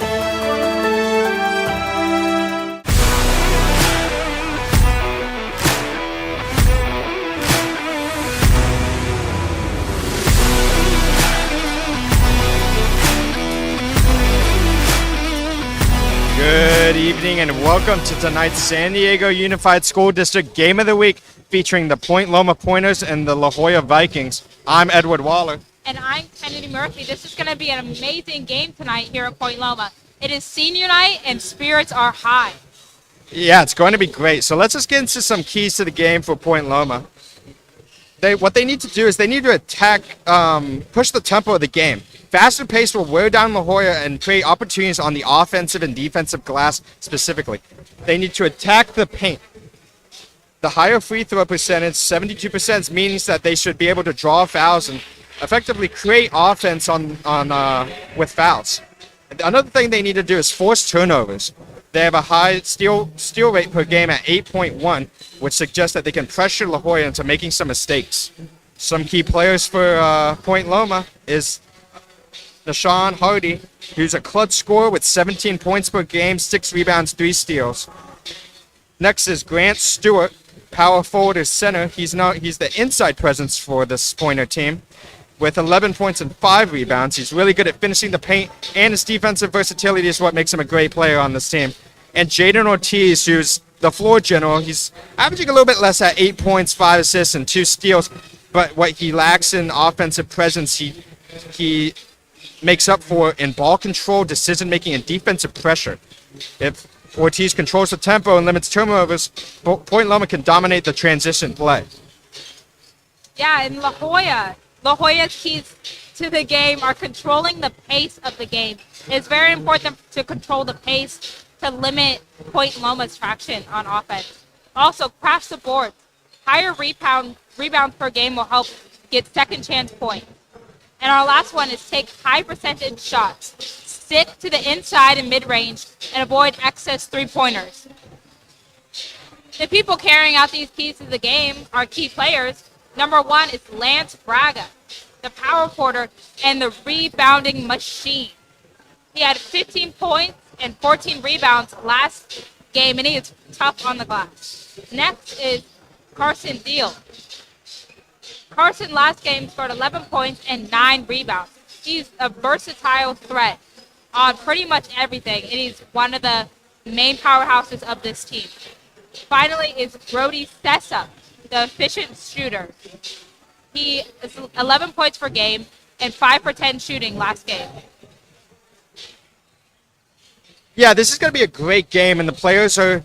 Good evening and welcome to tonight's San Diego Unified School District Game of the Week featuring the Point Loma Pointers and the La Jolla Vikings. I'm Edward Waller. And I'm Kennedy Murphy. This is going to be an amazing game tonight here at Point Loma. It is senior night and spirits are high. Yeah, it's going to be great. So let's just get into some keys to the game for Point Loma. What they need to do is they need to attack, push the tempo of the game. Faster pace will wear down La Jolla and create opportunities on the offensive and defensive glass specifically. They need to attack the paint. The higher free throw percentage, 72%, means that they should be able to draw fouls and effectively create offense with fouls. Another thing they need to do is force turnovers. They have a high steal rate per game at 8.1, which suggests that they can pressure La Jolla into making some mistakes. Some key players for Point Loma is Sean Hardy, who's a clutch scorer with 17 points per game, 6 rebounds, 3 steals. Next is Grant Stewart, power forward or center. He's the inside presence for this Pointer team with 11 points and 5 rebounds. He's really good at finishing the paint, and his defensive versatility is what makes him a great player on this team. And Jaden Ortiz, who's the floor general, he's averaging a little bit less at 8 points, 5 assists, and 2 steals, but what he lacks in offensive presence, he makes up for in ball control, decision-making, and defensive pressure. If Ortiz controls the tempo and limits turnovers, Point Loma can dominate the transition play. Yeah, and La Jolla's keys to the game are controlling the pace of the game. It's very important to control the pace to limit Point Loma's traction on offense. Also, crash the boards. Higher rebounds per game will help get second chance points. And our last one is take high percentage shots. Stick to the inside and mid-range and avoid excess three-pointers. The people carrying out these keys to the game are key players. Number 1 is Lance Braga, the power forward and the rebounding machine. He had 15 points and 14 rebounds last game, and he is tough on the glass. Next is Carson Deal. Carson last game scored 11 points and 9 rebounds. He's a versatile threat on pretty much everything, and he's one of the main powerhouses of this team. Finally is Brody Sessa, the efficient shooter. He is 11 points per game and 5 for 10 shooting last game. Yeah, this is going to be a great game, and the players are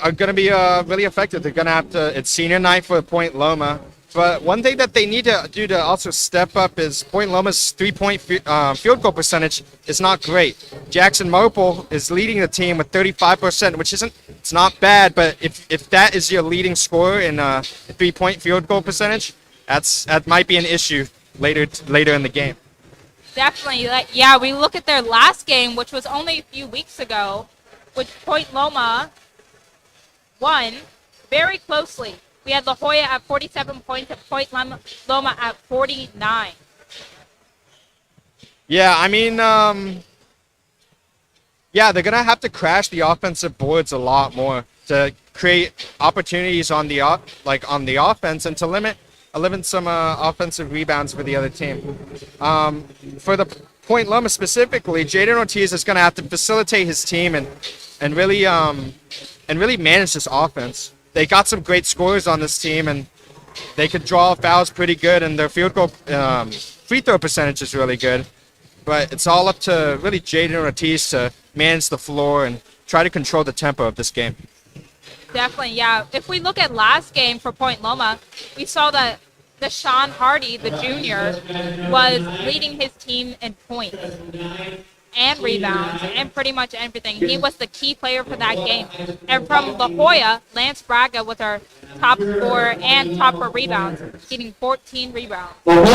going to be really effective. They're going to have to. It's senior night for Point Loma. But one thing that they need to do to also step up is Point Loma's three-point field goal percentage is not great. Jackson Marple is leading the team with 35%, which it's not bad, but if that is your leading scorer in three-point field goal percentage, that might be an issue later in the game. Definitely. Yeah, we look at their last game, which was only a few weeks ago, which Point Loma won very closely. We had La Jolla at 47 points and Point Loma at 49. Yeah, I mean, they're going to have to crash the offensive boards a lot more to create opportunities on the offense and to limit some offensive rebounds for the other team. For the Point Loma specifically, Jaden Ortiz is going to have to facilitate his team and really manage this offense. They got some great scorers on this team, and they could draw fouls pretty good, and their field goal free throw percentage is really good. But it's all up to really Jaden Ortiz to manage the floor and try to control the tempo of this game. Definitely, yeah. If we look at last game for Point Loma, we saw that Sean Hardy, the junior, was leading his team in points and rebounds and pretty much everything. He was the key player for that game. And from La Jolla, Lance Braga was our top scorer and top for rebounds, getting 14 rebounds. Yeah,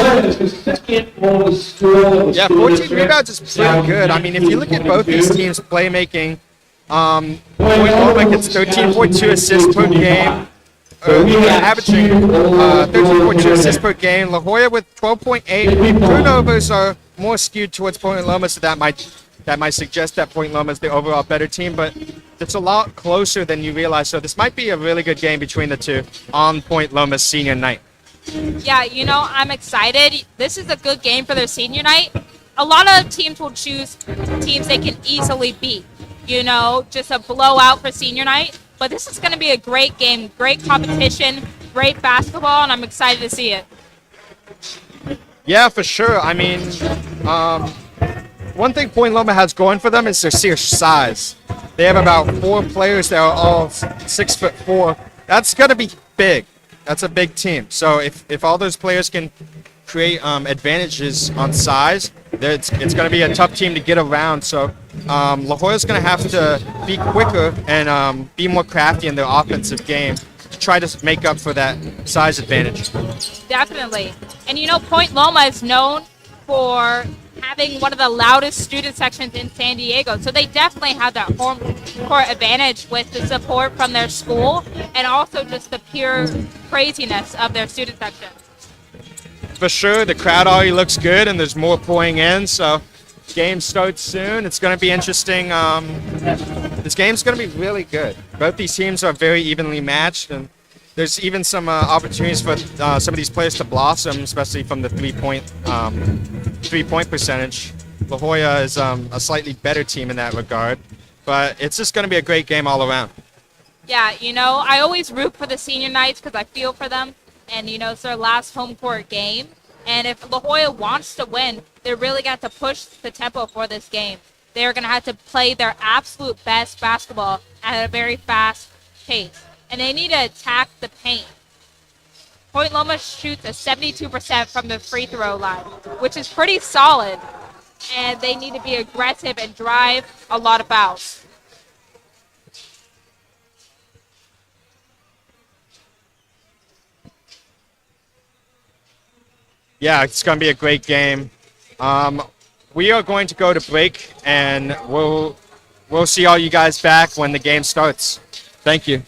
14 rebounds is pretty good. I mean, if you look at both these teams' playmaking, Point Loma gets 13.2 assists per game. Averaging 13.2 assists per game. La Jolla with 12.8. Turnovers are more skewed towards Point Loma, so that might that might suggest that Point Loma is the overall better team, but it's a lot closer than you realize. So this might be a really good game between the two on Point Loma's senior night. Yeah, I'm excited. This is a good game for their senior night. A lot of teams will choose teams they can easily beat, just a blowout for senior night. But this is going to be a great game, great competition, great basketball, and I'm excited to see it. Yeah, for sure. I mean, one thing Point Loma has going for them is their sheer size. They have about 4 players that are all 6'4". That's gonna be big. That's a big team. So if all those players can create advantages on size, it's gonna be a tough team to get around. So La Jolla's gonna have to be quicker and be more crafty in their offensive game to try to make up for that size advantage. Definitely. And Point Loma is known for having one of the loudest student sections in San Diego. So they definitely have that home court advantage with the support from their school and also just the pure craziness of their student section. For sure, the crowd already looks good and there's more pouring in. So game starts soon. It's going to be interesting. This game's going to be really good. Both these teams are very evenly matched, and there's even some opportunities for some of these players to blossom, especially from the three-point percentage. La Jolla is a slightly better team in that regard, but it's just going to be a great game all around. Yeah, I always root for the senior nights because I feel for them, and it's their last home court game. And if La Jolla wants to win, they're really going to have to push the tempo for this game. They're going to have to play their absolute best basketball at a very fast pace. And they need to attack the paint. Point Loma shoots a 72% from the free throw line, which is pretty solid. And they need to be aggressive and drive a lot of fouls. Yeah, it's going to be a great game. We are going to go to break, and we'll see all you guys back when the game starts. Thank you.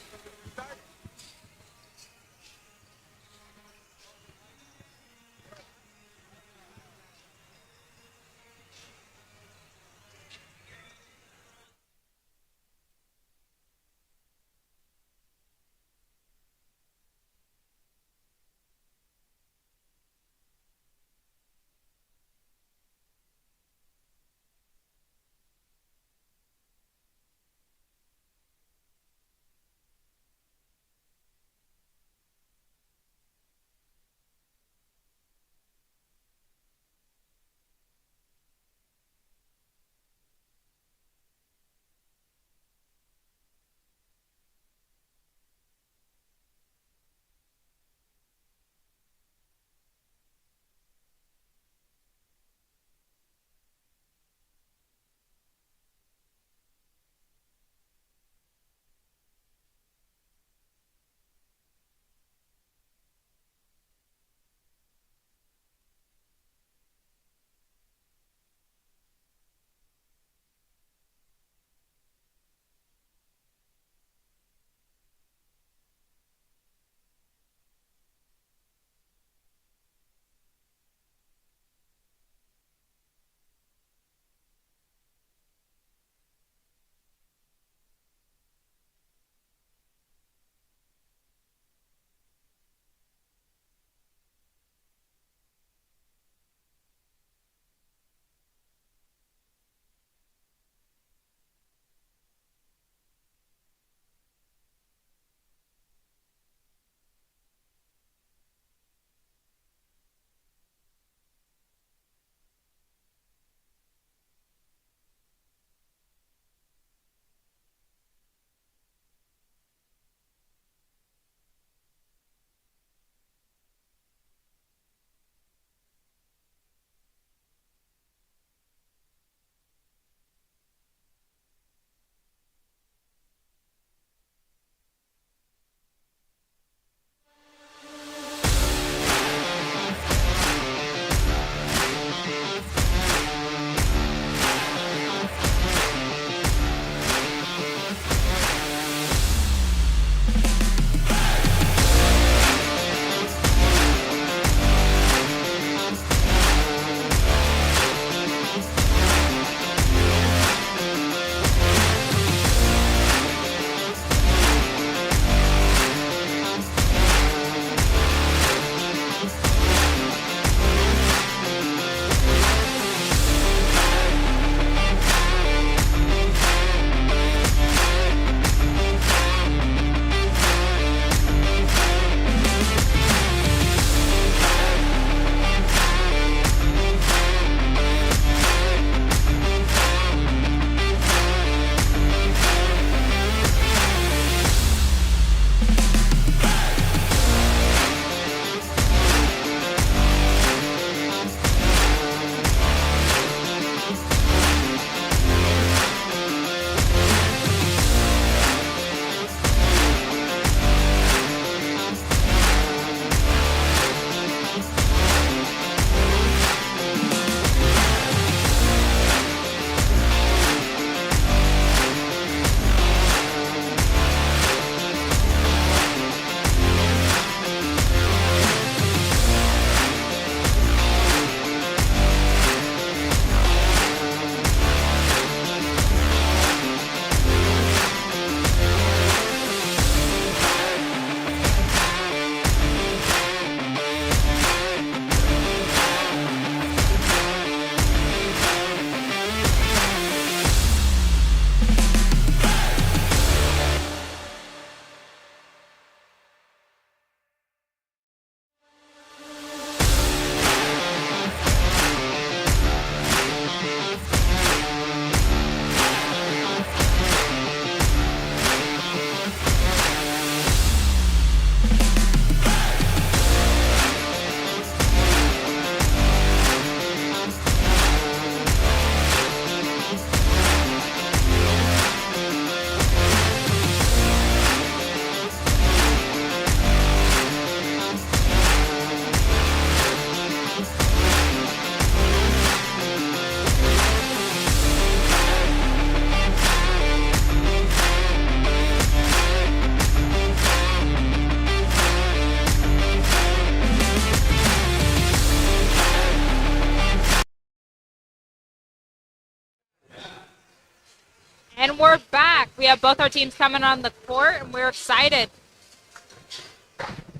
And we're back. We have both our teams coming on the court, and we're excited.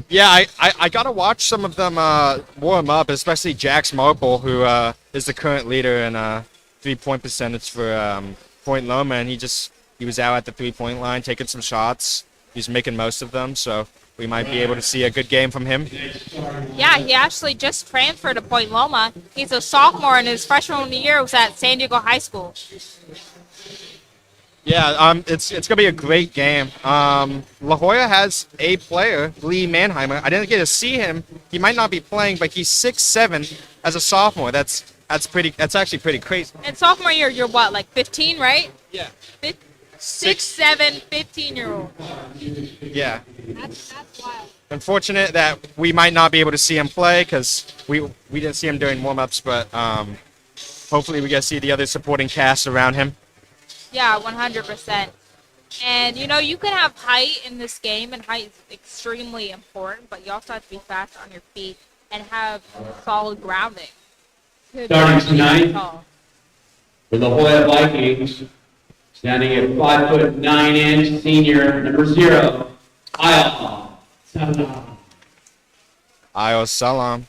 Yeah, I got to watch some of them warm up, especially Jax Marple, who is the current leader in 3-point percentage for Point Loma, and he was out at the 3-point line taking some shots. He's making most of them, so we might be able to see a good game from him. Yeah, he actually just transferred to Point Loma. He's a sophomore, and his freshman year was at San Diego High School. Yeah, it's gonna be a great game. La Jolla has a player, Lee Manheimer. I didn't get to see him. He might not be playing, but he's 6'7" as a sophomore. That's actually pretty crazy. And sophomore year, you're what, like 15, right? Yeah. 6'7", 15-year-old. Yeah. That's wild. Unfortunate that we might not be able to see him play because we didn't see him during warm-ups, but hopefully we get to see the other supporting cast around him. Yeah, 100%. And, you can have height in this game, and height is extremely important, but you also have to be fast on your feet and have solid grounding. Starting tonight for the Jolla Vikings, standing at 5'9" senior number 0, Ayo Salam.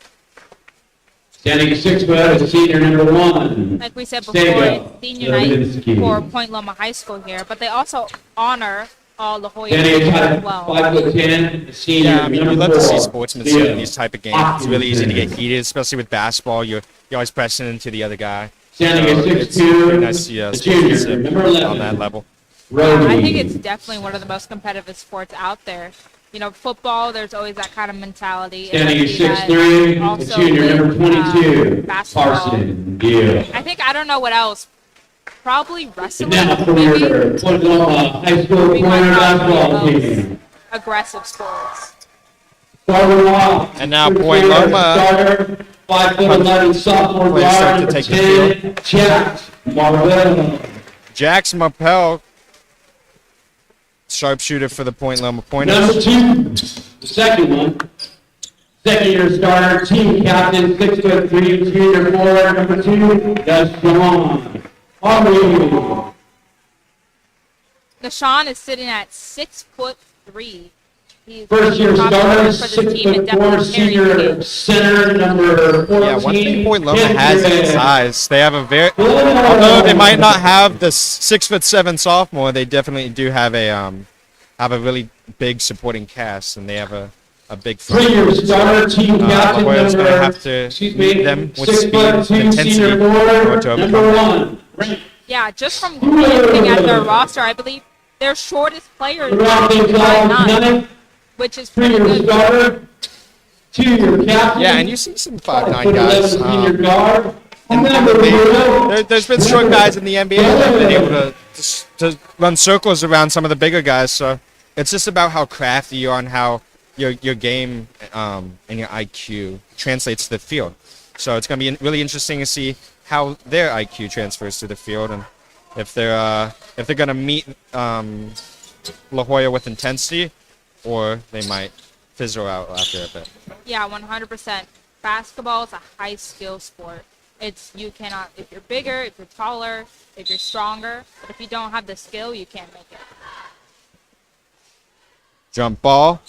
Standing 6 foot as senior number 1. Like we said before, it's senior night for Point Loma High School here, but they also honor all La Jolla Standing as at well. 5'10", senior Yeah, I mean, we number love to 4. see sportsmanship in these type of games. It's really easy to get heated, especially with basketball. You're always pressing into the other guy. Standing at It's really 6'2", nice to see the junior sportsmanship number 11. on that level. Yeah, I think it's definitely one of the most competitive sports out there. Football, there's always that kind of mentality. And Standing I at see that 6'3", the also junior with, number 22, basketball. Carson Gill. I don't know what else. Probably wrestling, Now for maybe. your Point Loma High School We might Pointer not basketball be the team. most aggressive sports. Starting off. And now Point Loma Starter, 5'11" sophomore players start guard, to take the 10, Jax Marvel. Jax Marpel, sharpshooter for the Point Loma Pointers. Number 2, the second one. Second year starter, team captain, 6'3", junior forward, number 2, Deshaun Aubrey. Nashawn is sitting at 6'3". He's First year top starter, scorer for the team and 6'4", definitely carrying the senior team. center, number 14. Yeah, one thing Point Loma has Kendrick. is size. They have although they might not have the 6'7" sophomore, they definitely do have a really big supporting cast, and they have a big front. 3-year starter, team captain, Loyola's number, gonna have to meet them with speed and 6'2", intensity senior in order forward, to number overcome. 1. Yeah, just from looking at their roster, I believe their shortest player is Robbie 5'9", which is pretty 3-year good. starter, 2-year captain. Yeah, and you see some 5'9" guys. Senior guard, And number 0. there's been short guys in the NBA that have been able to run circles around some of the bigger guys. So it's just about how crafty you are and how your game and your IQ translates to the field. So it's going to be really interesting to see how their IQ transfers to the field, and if they're going to meet La Jolla with intensity, or they might fizzle out after a bit. Yeah, 100%. Basketball is a high skill sport. You cannot, if you're bigger, if you're taller, if you're stronger, but if you don't have the skill, you can't make it. Jump ball.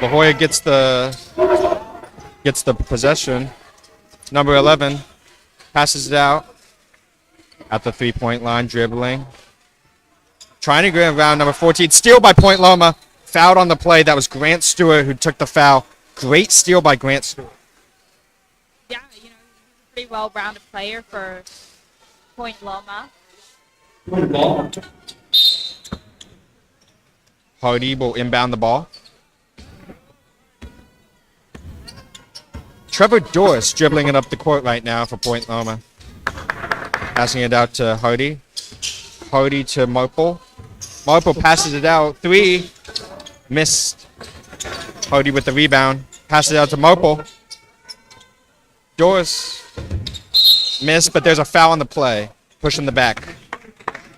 La Jolla gets the possession. Number 11 passes it out at the 3-point line, dribbling. Trying to get around number 14. Steal by Point Loma. Fouled on the play. That was Grant Stewart who took the foul. Great steal by Grant Stewart. Yeah, he's a pretty well-rounded player for Point Loma. Point ball. Hardy will inbound the ball. Trevor Doris dribbling it up the court right now for Point Loma. Passing it out to Hardy. Hardy to Marple. Marple passes it out. 3. Missed. Hardy with the rebound. Passes it out to Marple. Doris missed, but there's a foul on the play. Pushing the back.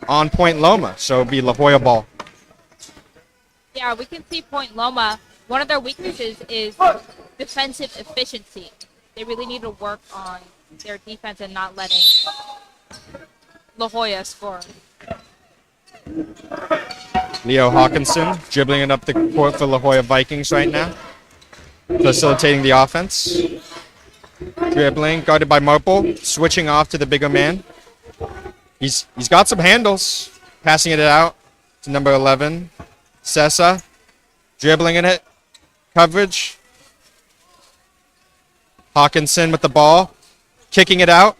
On Point Loma, so it'll be La Jolla ball. Yeah, we can see Point Loma. One of their weaknesses is defensive efficiency. They really need to work on their defense and not letting La Jolla score. Leo Hawkinson dribbling it up the court for La Jolla Vikings right now. Facilitating the offense. Dribbling, guarded by Mopel. Switching off to the bigger man. He's got some handles. Passing it out to number 11. Sessa. Dribbling in it. Coverage. Hawkinson with the ball. Kicking it out.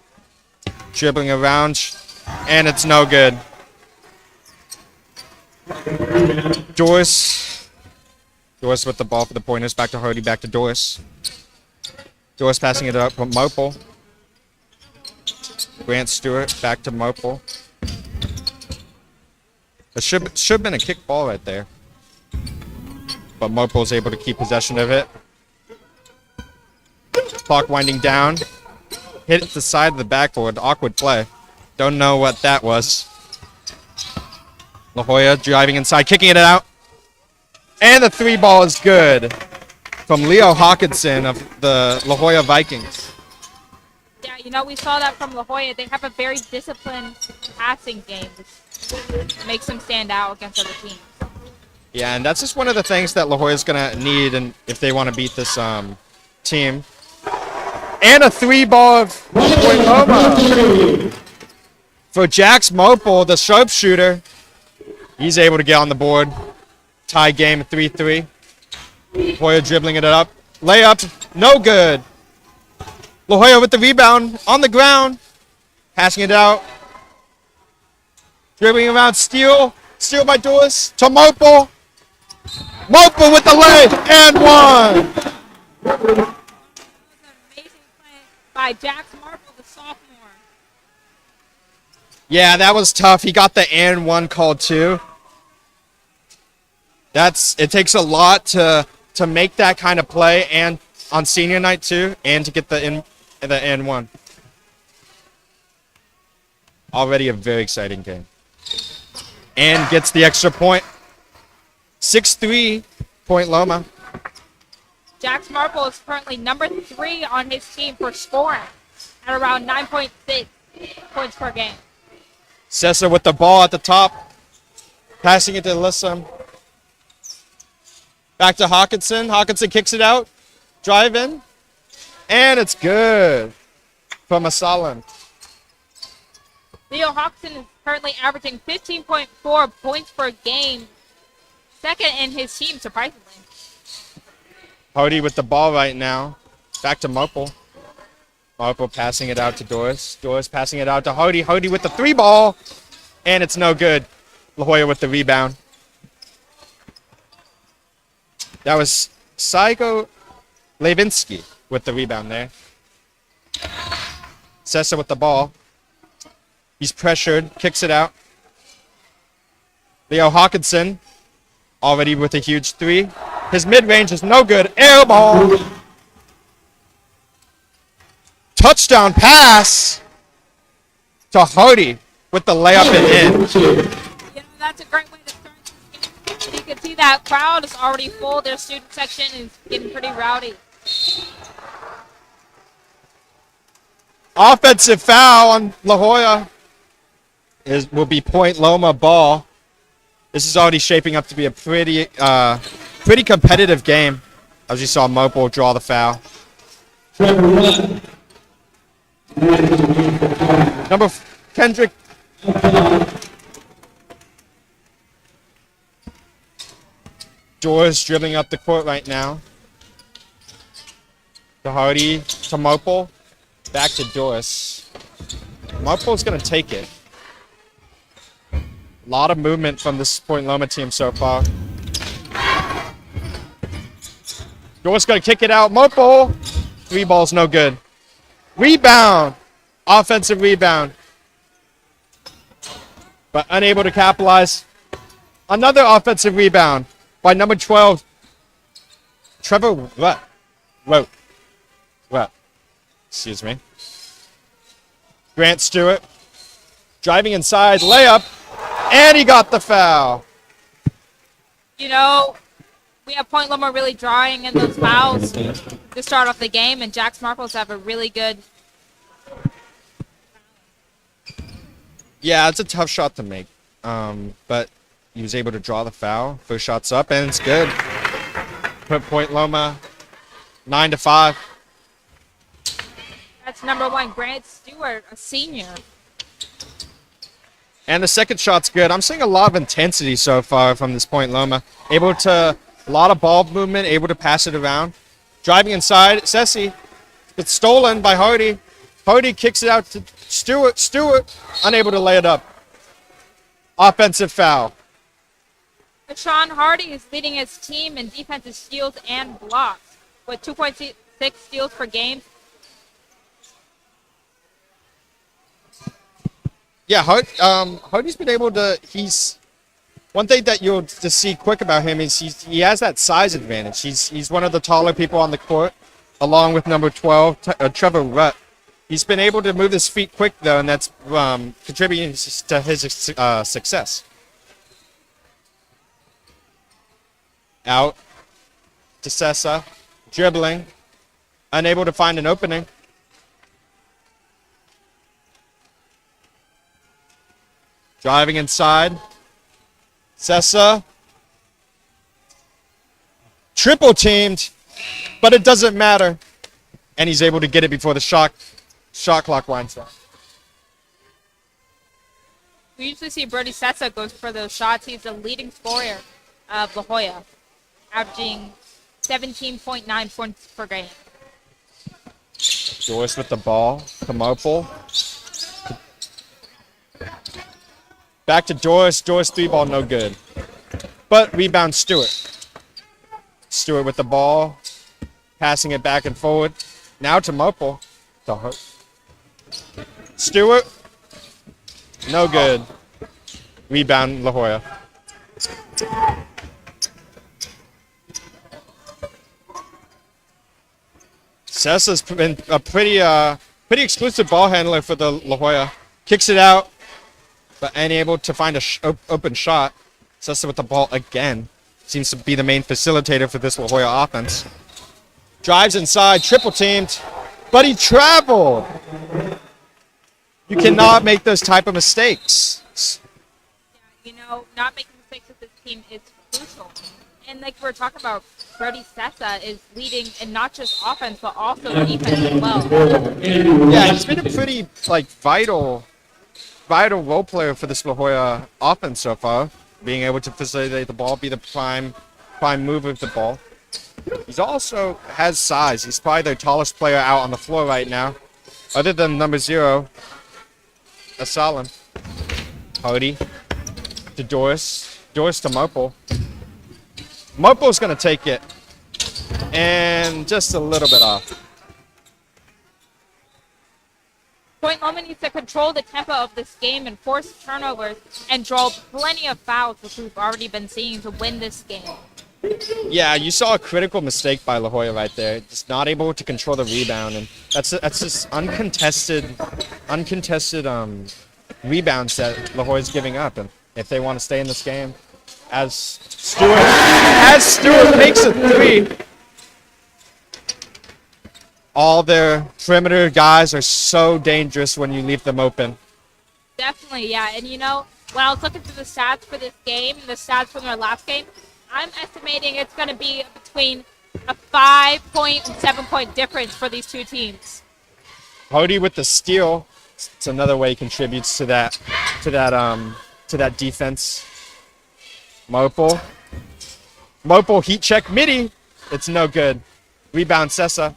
Dribbling around. And it's no good. Doris with the ball for the pointers. Back to Hardy. Back to Doris. Doris passing it up from Mopel. Grant Stewart back to Mopel. It should have been a kick ball right there. But Mopel's able to keep possession of it. Clock winding down. Hit the side of the backboard. Awkward play. Don't know what that was. La Jolla driving inside, kicking it out. And the 3 ball is good from Leo Hawkinson of the La Jolla Vikings. Yeah, you know, we saw that from La Jolla. They have a very disciplined passing game. It makes them stand out against other teams. Yeah, and that's just one of the things that La Jolla is going to need and if they want to beat this team. And a 3 ball of Loma. For Jax Mopel, the sharpshooter. He's able to get on the board. Tie game at 3-3. La Jolla dribbling it up. Layup, no good. La Jolla with the rebound on the ground. Passing it out. Dribbling around, steal. Steal by Doris to Mopel. Mopel with the lay and one. Amazing play by Jax Marple, the sophomore. Yeah, that was tough. He got the and one called too. It takes a lot to make that kind of play and on senior night too, and to get the and one. Already a very exciting game. And gets the extra point. 6-3 Point Loma. Jax Marple is currently number 3 on his team for scoring at around 9.6 points per game. Sessa with the ball at the top. Passing it to Alyssa. Back to Hawkinson. Hawkinson kicks it out. Drive in. And it's good from Asalan. Leo Hawkinson is currently averaging 15.4 points per game. Second in his team, surprisingly. Hardy with the ball right now. Back to Mopel. Mopel passing it out to Doris. Doris passing it out to Hardy. Hardy with the 3 ball. And it's no good. La Jolla with the rebound. That was Saigo Levinsky with the rebound there. Sessa with the ball. He's pressured. Kicks it out. Leo Hawkinson. Already with a huge 3. His mid-range is no good. Air ball. Touchdown pass to Hardy with the layup and in. You know, that's a great way to start this game. You can see that crowd is already full. Their student section is getting pretty rowdy. Offensive foul on La Jolla will be Point Loma ball. This is already shaping up to be a pretty competitive game, as you saw Mopel draw the foul. Kendrick. Doris dribbling up the court right now. To Hardy, to Mopel. Back to Doris. Mopel's going to take it. A lot of movement from this Point Loma team so far. Doris going to kick it out. Mopel. 3 balls, no good. Rebound. Offensive rebound. But unable to capitalize. Another offensive rebound by number 12. Trevor What? Excuse me. Grant Stewart. Driving inside. Layup. And he got the foul. You know, we have Point Loma really drawing in those fouls to start off the game, and Jax Marples have a really good. Yeah, it's a tough shot to make. but he was able to draw the foul. First shot's up, and it's good. Put Point Loma 9-5. That's number 1, Grant Stewart, a senior. And the second shot's good. I'm seeing a lot of intensity so far from this Point Loma. A lot of ball movement, able to pass it around. Driving inside, Sessi. It's stolen by Hardy. Hardy kicks it out to Stewart. Stewart, unable to lay it up. Offensive foul. Sean Hardy is leading his team in defensive steals and blocks with 2.6 steals per game. Yeah, Hardy's been able to. One thing that you'll just see quick about him is he has that size advantage. He's one of the taller people on the court, along with number 12, Trevor Rutt. He's been able to move his feet quick though, and that's contributing to his success. Out to Sessa, dribbling, unable to find an opening. Driving inside. Sessa. Triple teamed, but it doesn't matter. And he's able to get it before the shot clock winds down. We usually see Brody Sessa goes for those shots. He's the leading scorer of La Jolla, averaging 17.9 points per game. Joyce with the ball. Kamopel. Back to Joyce. Joyce 3-ball, no good. But rebound Stewart. Stewart with the ball. Passing it back and forward. Now to Mopel. Stewart. No good. Rebound La Jolla. Sessa's been a pretty exclusive ball handler for the La Jolla. Kicks it out, but unable to find a open shot. Sessa with the ball again. Seems to be the main facilitator for this La Jolla offense. Drives inside, triple teamed, but he traveled. You cannot make those type of mistakes. You know, not making mistakes with this team is crucial. And like we're talking about, Brody Sessa is leading in not just offense, but also defense as well. Yeah, he's been a pretty vital role player for this La Jolla offense so far. Being able to facilitate the ball, be the prime mover of the ball. He's also has size. He's probably their tallest player out on the floor right now, other than number 0, Asalam. Hardy to Doris. Doris to Mopel. Mopel's going to take it. And just a little bit off. Point Loma needs to control the tempo of this game and force turnovers and draw plenty of fouls, which we've already been seeing to win this game. Yeah, you saw a critical mistake by La Jolla right there. Just not able to control the rebound, and that's just uncontested rebounds that La Jolla's giving up. And if they want to stay in this game, as Stewart makes a 3, all their perimeter guys are so dangerous when you leave them open. Definitely, yeah. And you know, when I was looking through the stats for this game and the stats from their last game, I'm estimating it's going to be between a 5-point and 7-point difference for these two teams. Hardy with the steal. It's another way he contributes to that defense. Mopel heat check midi. It's no good. Rebound Sessa.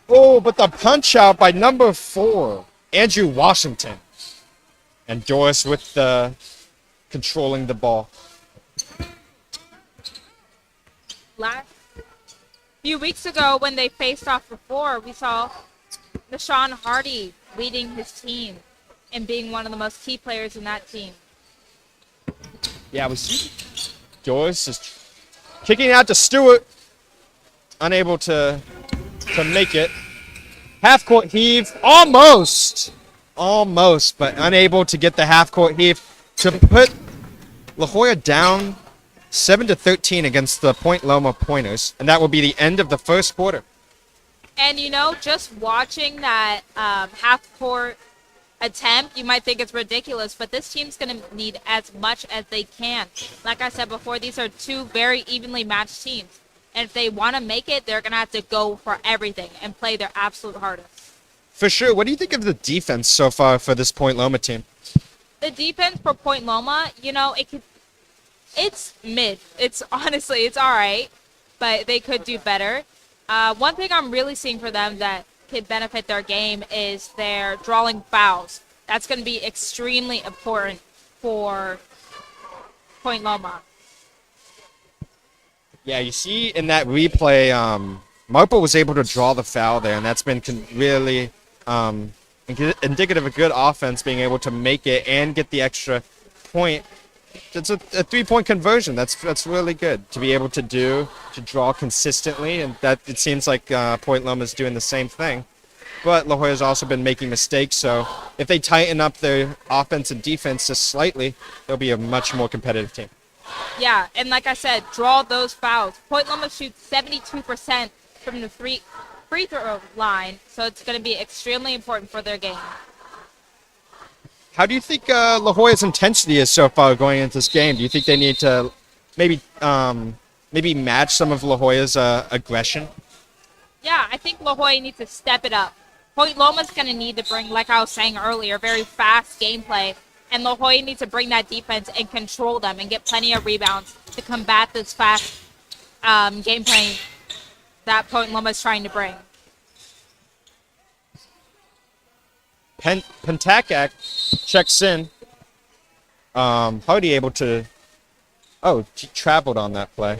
Oh, but the punch out by number 4, Andrew Washington. And Doris with the controlling the ball. Last few weeks ago, when they faced off before, we saw Sean Hardy leading his team and being one of the most key players in that team. Yeah, we see Doris is kicking out to Stewart. Unable to make it. Half-court heave. Almost, but unable to get the half-court heave to put La Jolla down 7-13 against the Point Loma Pointers, and that will be the end of the first quarter. And you know, just watching that half-court attempt, you might think it's ridiculous, but this team's going to need as much as they can. Like I said before, these are two very evenly matched teams. And if they want to make it, they're going to have to go for everything and play their absolute hardest. For sure. What do you think of the defense so far for this Point Loma team? The defense for Point Loma, it's mid. It's honestly, it's all right, but they could do better. One thing I'm really seeing for them that could benefit their game is their drawing fouls. That's going to be extremely important for Point Loma. Yeah, you see in that replay, Marple was able to draw the foul there, and that's been really indicative of good offense, being able to make it and get the extra point. It's a 3-point conversion. That's really good to be able to draw consistently, and that it seems like Point Loma is doing the same thing. But La Jolla's also been making mistakes, so if they tighten up their offense and defense just slightly, they'll be a much more competitive team. Yeah, and like I said, draw those fouls. Point Loma shoots 72% from the free throw line, so it's going to be extremely important for their game. How do you think La Jolla's intensity is so far going into this game? Do you think they need to maybe match some of La Jolla's aggression? Yeah, I think La Jolla needs to step it up. Point Loma's going to need to bring, like I was saying earlier, very fast gameplay. And La Jolla needs to bring that defense and control them and get plenty of rebounds to combat this fast gameplay that Point Loma is trying to bring. Pentakak checks in. Hardy able to... Oh, he traveled on that play.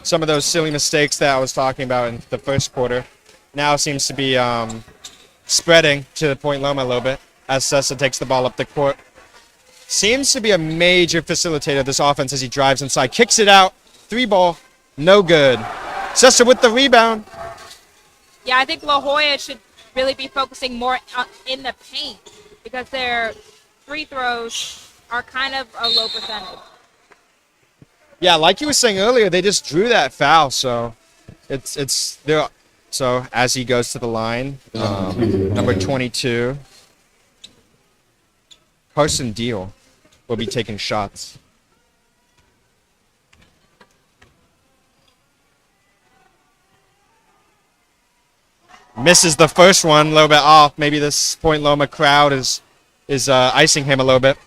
Some of those silly mistakes that I was talking about in the first quarter now seems to be spreading to Point Loma a little bit as Sessa takes the ball up the court. Seems to be a major facilitator of this offense as he drives inside. Kicks it out. 3-ball. No good. Sessa with the rebound. Yeah, I think La Jolla should really be focusing more in the paint because their free throws are kind of a low percentage. Yeah, like you were saying earlier, they just drew that foul, so it's there. So as he goes to the line, number 22, Carson Deal will be taking shots. Misses the first one, a little bit off. Maybe this Point Loma crowd is icing him a little bit.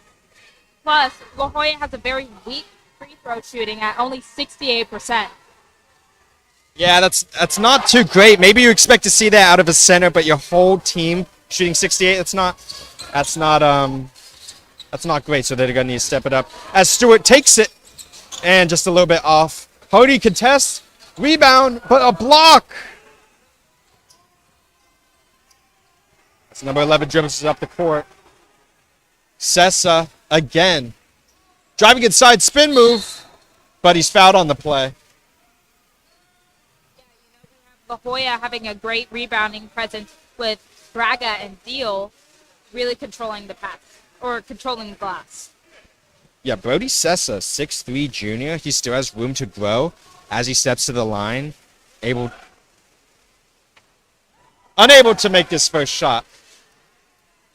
Plus, La Jolla has a very weak free throw shooting at only 68%. Yeah, that's not too great. Maybe you expect to see that out of a center, but your whole team shooting 68. That's not great. So they're gonna need to step it up. As Stewart takes it, and just a little bit off. Hardy contests, rebound, but a block. That's number 11 dribbles up the court. Sessa again, driving inside, spin move, but he's fouled on the play. La Jolla having a great rebounding presence with Braga and Deal really controlling the pass or controlling the glass. Yeah, Brody Sessa, 6'3" junior. He still has room to grow as he steps to the line. Unable to make this first shot.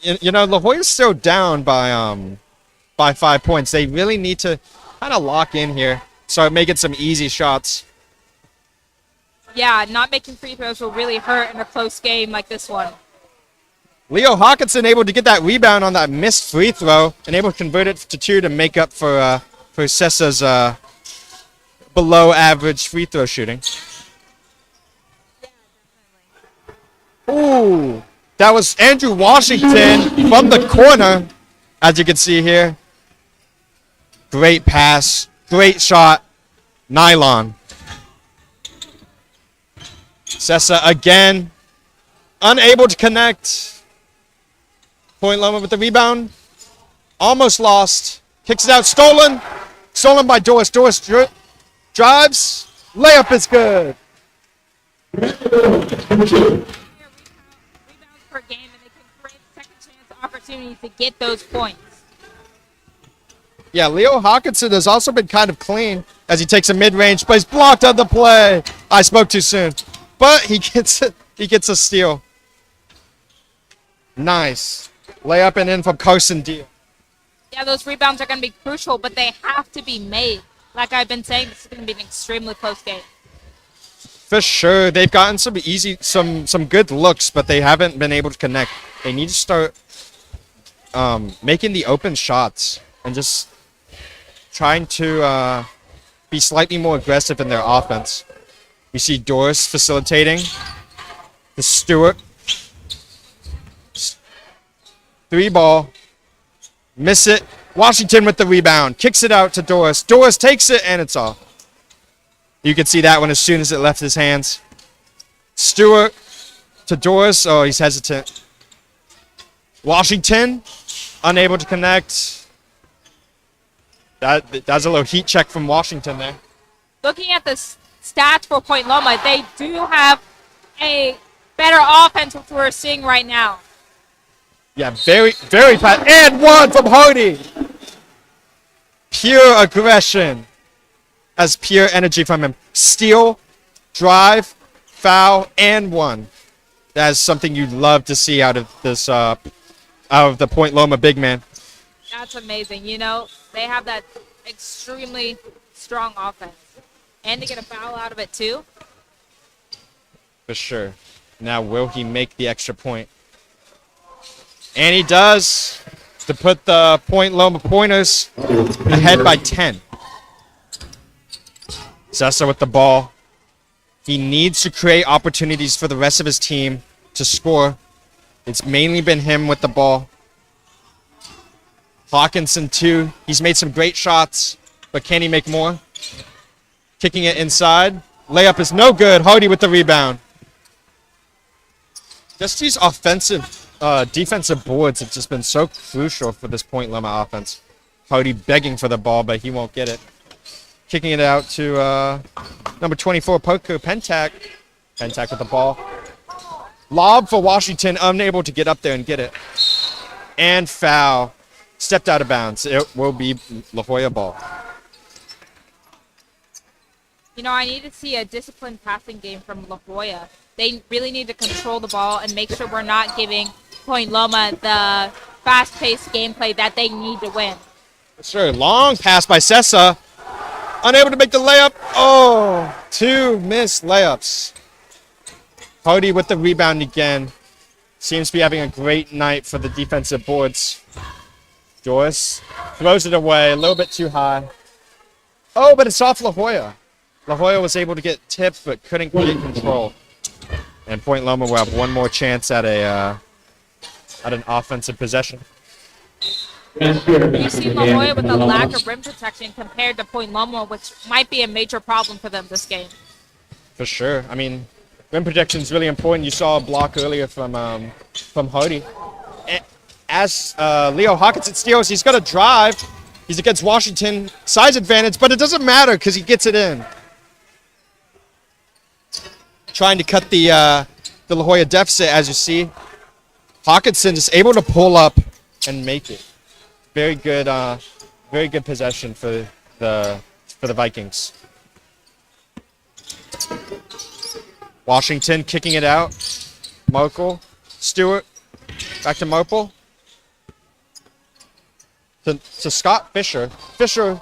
You know, La Jolla's still down by 5 points. They really need to kind of lock in here, start making some easy shots. Yeah, not making free throws will really hurt in a close game like this one. Leo Hawkinson able to get that rebound on that missed free throw and able to convert it to 2 to make up for Sessa's below average free throw shooting. Ooh, that was Andrew Washington from the corner, as you can see here. Great pass, great shot, nylon. Sessa again, unable to connect. Point Loma with the rebound. Almost lost. Kicks it out, stolen. Stolen by Doris. Doris drives. Layup is good. Rebounds per game, and they can create second chance opportunities to get those points. Yeah, Leo Hawkinson has also been kind of clean as he takes a mid-range, but he's blocked on the play. I spoke too soon. But he gets it. He gets a steal. Nice. Layup and in from Carson Deal. Yeah, those rebounds are going to be crucial, but they have to be made. Like I've been saying, this is going to be an extremely close game. For sure. They've gotten some good looks, but they haven't been able to connect. They need to start making the open shots and just trying to be slightly more aggressive in their offense. We see Doris facilitating. The Stewart. 3 ball. Miss it. Washington with the rebound. Kicks it out to Doris. Doris takes it, and it's off. You can see that one as soon as it left his hands. Stewart to Doris. Oh, he's hesitant. Washington, unable to connect. That's a little heat check from Washington there. Looking at the stats for Point Loma, they do have a better offense, which we're seeing right now. Yeah, very fast. And one from Hardy. Pure aggression. As pure energy from him. Steal, drive, foul, and one. That is something you'd love to see out of this, out of the Point Loma big man. That's amazing. You know, they have that extremely strong offense. And to get a foul out of it, too. For sure. Now, will he make the extra point? And he does, to put the Point Loma Pointers ahead by 10. Sessa with the ball. He needs to create opportunities for the rest of his team to score. It's mainly been him with the ball. Hawkinson, too. He's made some great shots, but can he make more? Kicking it inside. Layup is no good. Hardy with the rebound. Just these defensive boards have just been so crucial for this Point Loma offense. Hardy begging for the ball, but he won't get it. Kicking it out to number 24, Poker Pentak. Pentak with the ball. Lob for Washington, unable to get up there and get it. And foul. Stepped out of bounds. It will be La Jolla ball. You know, I need to see a disciplined passing game from La Jolla. They really need to control the ball and make sure we're not giving Point Loma the fast-paced gameplay that they need to win. Sure, long pass by Sessa. Unable to make the layup. Oh, 2 missed layups. Hardy with the rebound again. Seems to be having a great night for the defensive boards. Joyce throws it away, a little bit too high. Oh, but it's off La Jolla. La Jolla was able to get tipped, but couldn't get control. And Point Loma will have one more chance at an offensive possession. You see La Jolla with a lack of rim protection compared to Point Loma, which might be a major problem for them this game. For sure. I mean, rim protection is really important. You saw a block earlier from Hardy. As Leo Hawkinson steals, he's got to drive. He's against Washington. Size advantage, but it doesn't matter because he gets it in. Trying to cut the La Jolla deficit, as you see. Hawkinson is able to pull up and make it. Very good possession for the Vikings. Washington kicking it out. Mokel, Stewart, back to Mokel. To Scott Fisher. Fisher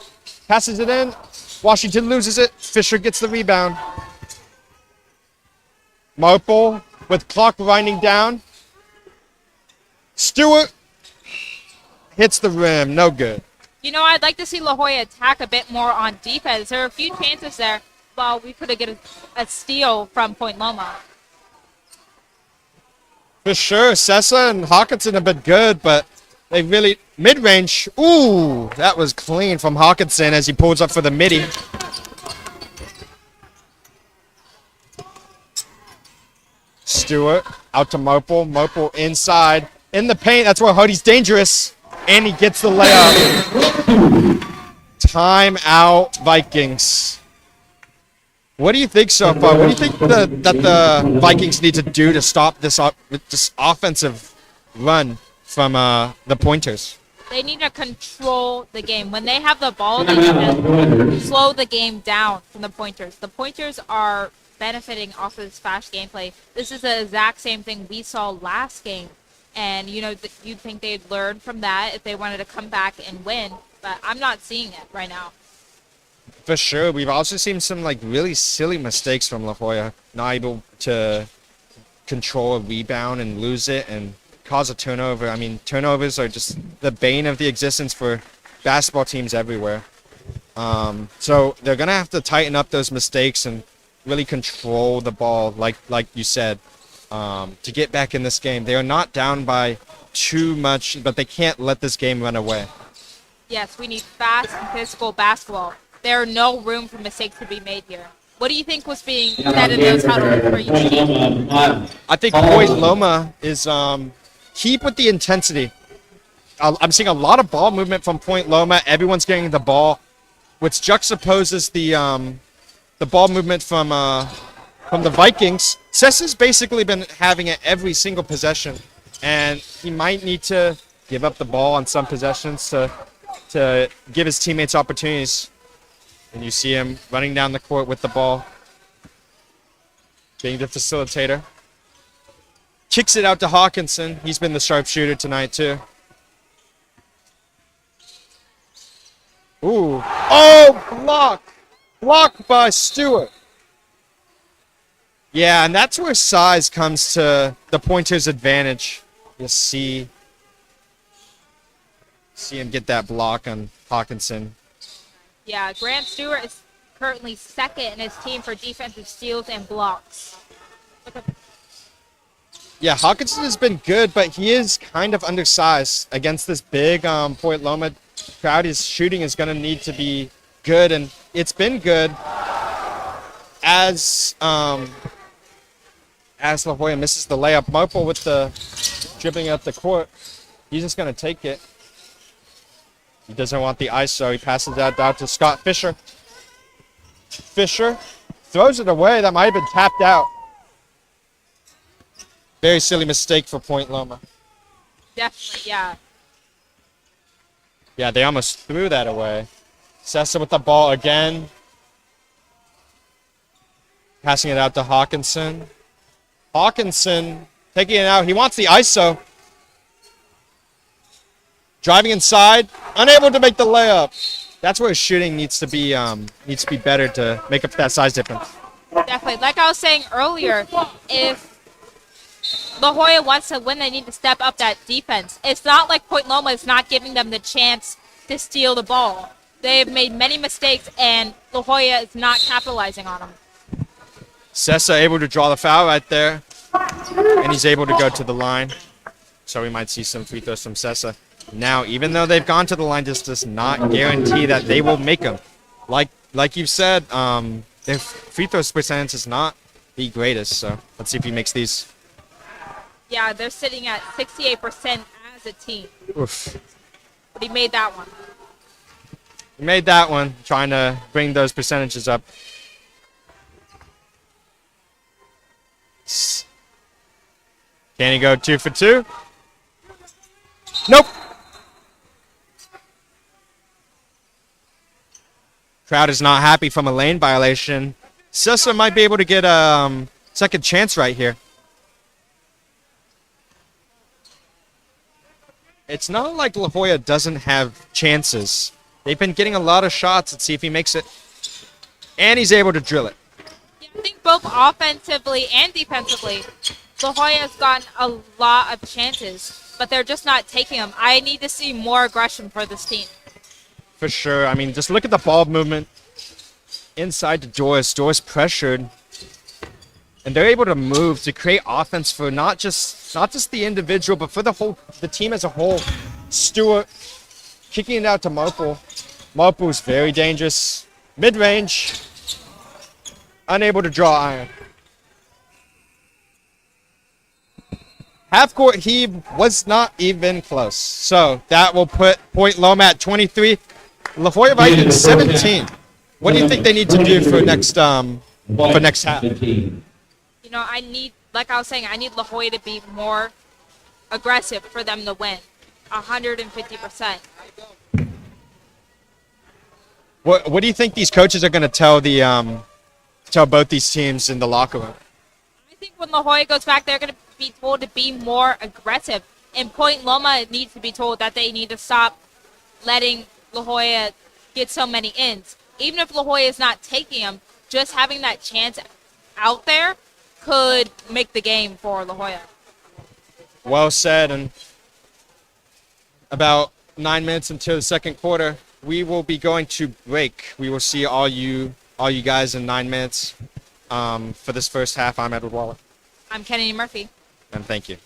passes it in. Washington loses it. Fisher gets the rebound. Mokel with clock winding down. Stewart hits the rim. No good. You know, I'd like to see La Jolla attack a bit more on defense. There are a few chances there. Well, we could have get a steal from Point Loma. For sure. Sessa and Hawkinson have been good, but they really... Mid-range. Ooh, that was clean from Hawkinson as he pulls up for the midi. Stewart out to Mopel. Mopel inside. In the paint. That's where Hardy's dangerous. And he gets the layup. Timeout, Vikings. What do you think so far? What do you think that the Vikings need to do to stop this offensive run from the Pointers? They need to control the game. When they have the ball, they need to slow the game down from the Pointers. The Pointers are benefiting off of this fast gameplay. This is the exact same thing we saw last game And, you'd think they'd learn from that if they wanted to come back and win. But I'm not seeing it right now. For sure. We've also seen some like really silly mistakes from La Jolla. Not able to control a rebound and lose it and cause a turnover. I mean, turnovers are just the bane of the existence for basketball teams everywhere. So they're going to have to tighten up those mistakes and really control the ball, like you said, to get back in this game. They are not down by too much, but they can't let this game run away. Yes, we need fast and physical basketball. There are no room for mistakes to be made here. What do you think was being said in those huddles for each team? I think Point Loma is keep with the intensity. I'm seeing a lot of ball movement from Point Loma. Everyone's getting the ball, which juxtaposes the ball movement from the Vikings. Sessa's basically been having it every single possession, and he might need to give up the ball on some possessions to give his teammates opportunities. And you see him running down the court with the ball, being the facilitator. Kicks it out to Hawkinson. He's been the sharpshooter tonight, too. Ooh. Oh, block. Blocked by Stewart. Yeah, and that's where size comes to the pointer's advantage. You'll see him get that block on Hawkinson. Yeah, Grant Stewart is currently second in his team for defensive steals and blocks. Yeah, Hawkinson has been good, but he is kind of undersized against this big Point Loma crowd. His shooting is going to need to be good, and it's been good as La Jolla misses the layup. Marple with the dribbling up the court. He's just going to take it. He doesn't want the ISO. He passes that down to Scott Fisher. Fisher throws it away. That might have been tapped out. Very silly mistake for Point Loma. Definitely, yeah. Yeah, they almost threw that away. Sessa with the ball again. Passing it out to Hawkinson. Hawkinson taking it out. He wants the ISO. Driving inside, unable to make the layup. That's where his shooting needs to be better to make up that size difference. Definitely. Like I was saying earlier, if La Jolla wants to win, they need to step up that defense. It's not like Point Loma is not giving them the chance to steal the ball. They've made many mistakes, and La Jolla is not capitalizing on them. Sessa able to draw the foul right there, and he's able to go to the line. So we might see some free throws from Sessa. Now, even though they've gone to the line, this does not guarantee that they will make them. Like you've said, their free throw percentage is not the greatest. So let's see if he makes these. Yeah, they're sitting at 68% as a team. Oof. But he made that one. He made that one, trying to bring those percentages up. Can he go 2 for 2? Nope. Crowd is not happy from a lane violation. Sessa might be able to get a second chance right here. It's not like La Jolla doesn't have chances. They've been getting a lot of shots. Let's see if he makes it. And he's able to drill it. Yeah, I think both offensively and defensively, La Jolla has gotten a lot of chances, but they're just not taking them. I need to see more aggression for this team. For sure. I mean, just look at the ball movement inside to Doris. Doris pressured. And they're able to move to create offense for not just the individual, but for the team as a whole. Stewart kicking it out to Marple. Marple's very dangerous. Mid-range. Unable to draw iron. Half-court heave was not even close. So that will put Point Loma at 23. La Jolla Vikings 17. What do you think they need to do for next half? I need, like I was saying, I need La Jolla to be more aggressive for them to win. 150%. What do you think these coaches are going to tell both these teams in the locker room? I think when La Jolla goes back, they're going to be told to be more aggressive. And Point Loma needs to be told that they need to stop letting La Jolla get so many ins. Even if La Jolla is not taking them, just having that chance out there could make the game for La Jolla. Well said. And about 9 minutes until the second quarter, we will be going to break. We will see all you guys in 9 minutes. For this first half, I'm Edward Waller, I'm Kennedy Murphy. and thank you.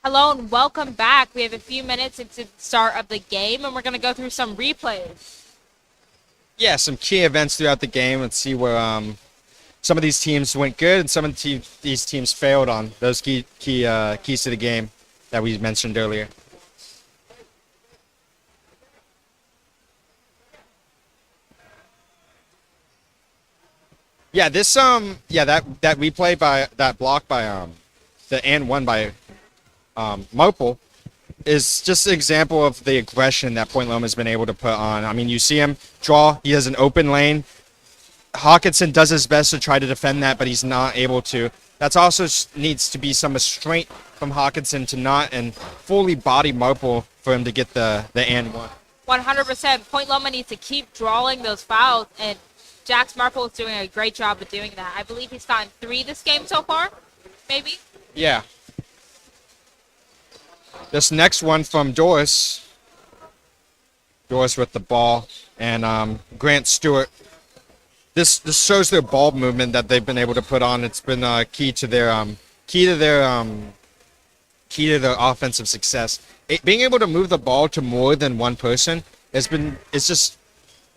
Hello and welcome back. We have a few minutes into the start of the game, and we're going to go through some replays. Yeah, some key events throughout the game. Let's see where some of these teams went good and some of these teams failed on those keys to the game that we mentioned earlier. Yeah, this that replay by that block by the and one by Mopel is just an example of the aggression that Point Loma has been able to put on. I mean, you see him draw. He has an open lane. Hawkinson does his best to try to defend that, but he's not able to. That's also needs to be some restraint from Hawkinson to not and fully body Mopel for him to get the and one. 100%. Point Loma needs to keep drawing those fouls, and Jax Marple is doing a great job of doing that. I believe he's gotten 3 this game so far, maybe? Yeah. This next one from Doris. Doris with the ball, and Grant Stewart. This shows their ball movement that they've been able to put on. It's been key to their offensive success. Being able to move the ball to more than one person is just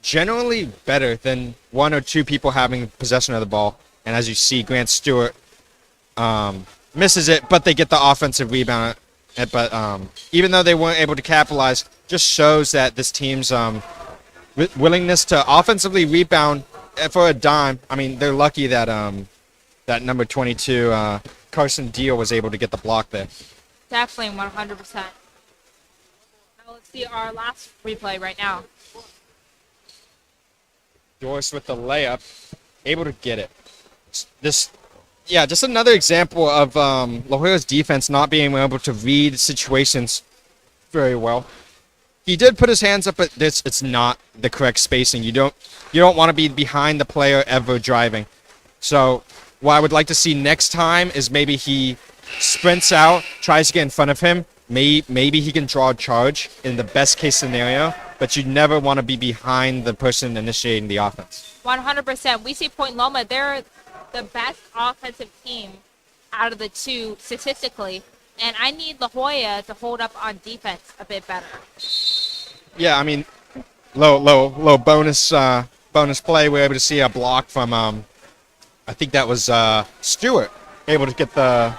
generally better than 1 or 2 people having possession of the ball. And as you see, Grant Stewart misses it, but they get the offensive rebound. But even though they weren't able to capitalize, just shows that this team's willingness to offensively rebound for a dime. I mean, they're lucky that that number 22 Carson Deal was able to get the block there. Definitely 100%. Now let's see our last replay right now. Doris with the layup, able to get it. Just another example of La Jolla's defense not being able to read situations very well. He did put his hands up, but it's not the correct spacing. You don't want to be behind the player ever driving. So what I would like to see next time is maybe he sprints out, tries to get in front of him. Maybe he can draw a charge in the best case scenario, but you never want to be behind the person initiating the offense. 100%. We see Point Loma, they're the best offensive team out of the 2 statistically, and I need La Jolla to hold up on defense a bit better. Yeah, I mean, low bonus play. We're able to see a block from I think that was Stewart, able to get the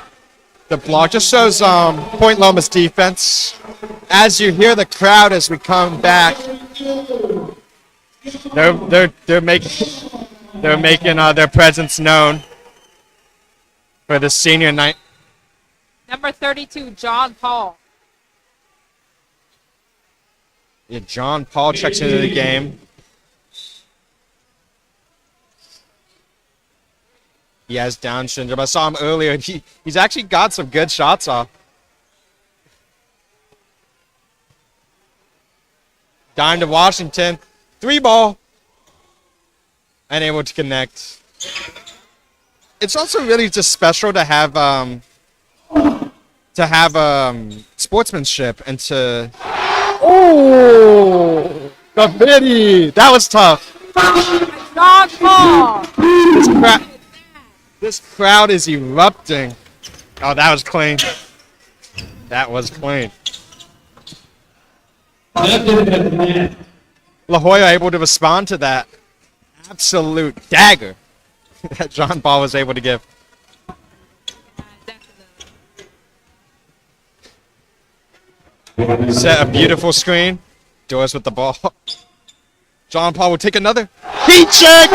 block. Just shows Point Loma's defense. As you hear the crowd as we come back, they're making their presence known for the senior night. Number 32, John Paul. Yeah, John Paul checks into the game. He has Down syndrome. I saw him earlier. He's actually got some good shots off. Dime to Washington. 3 ball. Unable to connect. It's also really just special to have sportsmanship and to. Oh, the biddy. That was tough. John Paul. This crowd is erupting. Oh, that was clean. That was clean. La Jolla able to respond to that absolute dagger that John Paul was able to give. Set a beautiful screen. Doris with the ball. John Paul will take another. Heat check!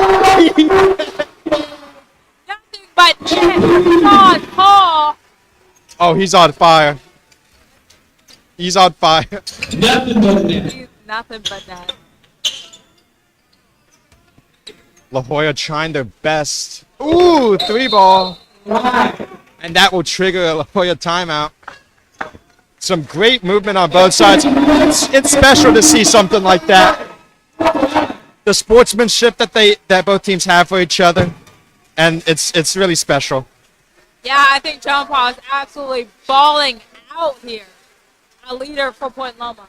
Nothing but John Paul. Oh, he's on fire. He's on fire. Nothing but net. He's nothing but that. La Jolla trying their best. Ooh, 3 ball. And that will trigger a La Jolla timeout. Some great movement on both sides. It's special to see something like that. The sportsmanship that both teams have for each other, and it's really special. Yeah, I think John Paul is absolutely balling out here. A leader for Point Loma.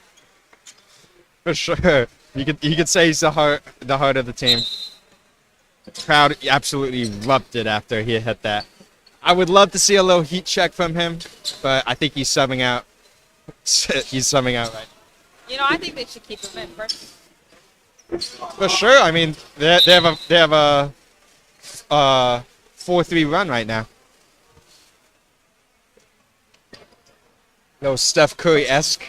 For sure, you could say he's the heart of the team. The crowd absolutely erupted after he hit that. I would love to see a little heat check from him, but I think he's subbing out. He's subbing out right. You know, I think they should keep him in first. For sure. I mean, they have a 4-3 run right now. No Steph Curry-esque.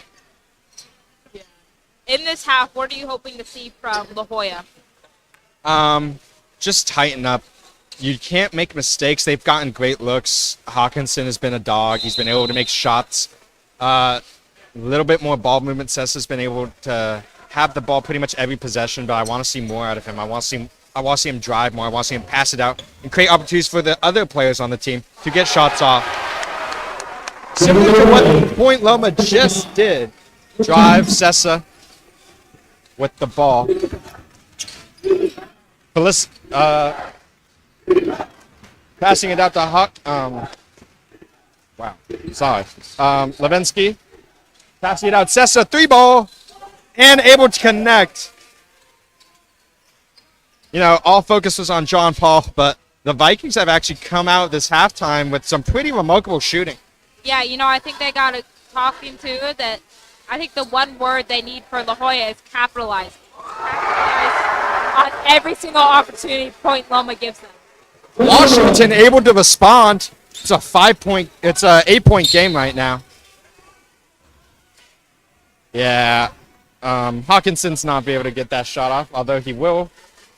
In this half, what are you hoping to see from La Jolla? Just tighten up. You can't make mistakes. They've gotten great looks. Hawkinson has been a dog. He's been able to make shots. A little bit more ball movement. Sessa's been able to have the ball pretty much every possession, but I want to see more out of him. I want to see him drive more. I want to see him pass it out and create opportunities for the other players on the team to get shots off. Similar to what Point Loma just did. Drive Sessa with the ball. Passing it out to Hawk. Wow. Sorry. Levinsky. Passing it out. Sessa, 3-ball. And able to connect. You know, all focus was on John Paul, but the Vikings have actually come out this halftime with some pretty remarkable shooting. Yeah, you know, I think they got a talking to that. I think the one word they need for La Jolla is capitalize. Capitalize on every single opportunity Point Loma gives them. Washington able to respond. It's a 8-point game right now. Yeah. Hawkinson's not be able to get that shot off, although he will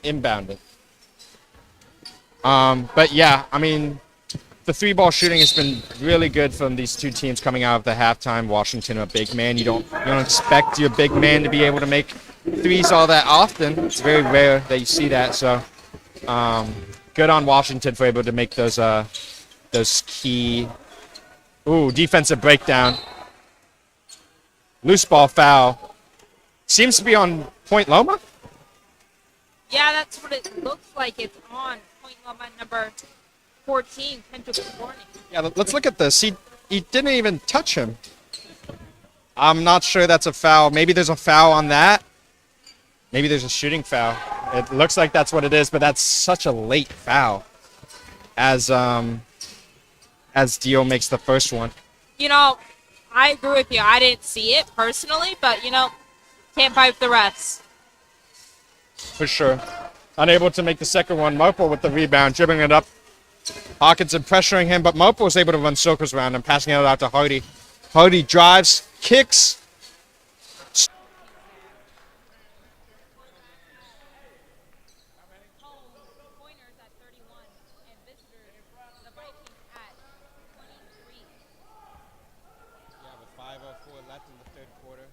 inbound it. But yeah, I mean, the 3-ball shooting has been really good from these two teams coming out of the halftime. Washington, a big man. You don't expect your big man to be able to make threes all that often. It's very rare that you see that. So, good on Washington for able to make those key. Ooh, defensive breakdown. Loose ball foul. Seems to be on Point Loma. Yeah, that's what it looks like. It's on Point Loma number 14, Kendrick Warning. Yeah, let's look at this. He didn't even touch him. I'm not sure that's a foul. Maybe there's a foul on that. Maybe there's a shooting foul. It looks like that's what it is, but that's such a late foul. As Dio makes the first one. You know, I agree with you. I didn't see it personally, but, you know, can't fight the refs. For sure. Unable to make the second one. Mopo with the rebound, dribbling it up. Hawkinson pressuring him, but Mopo was able to run circles around him, passing it out to Hardy. Hardy drives, kicks. Pointers at 31 and visitors, the Vikings at 23. Yeah, with 5:04 left in the third quarter.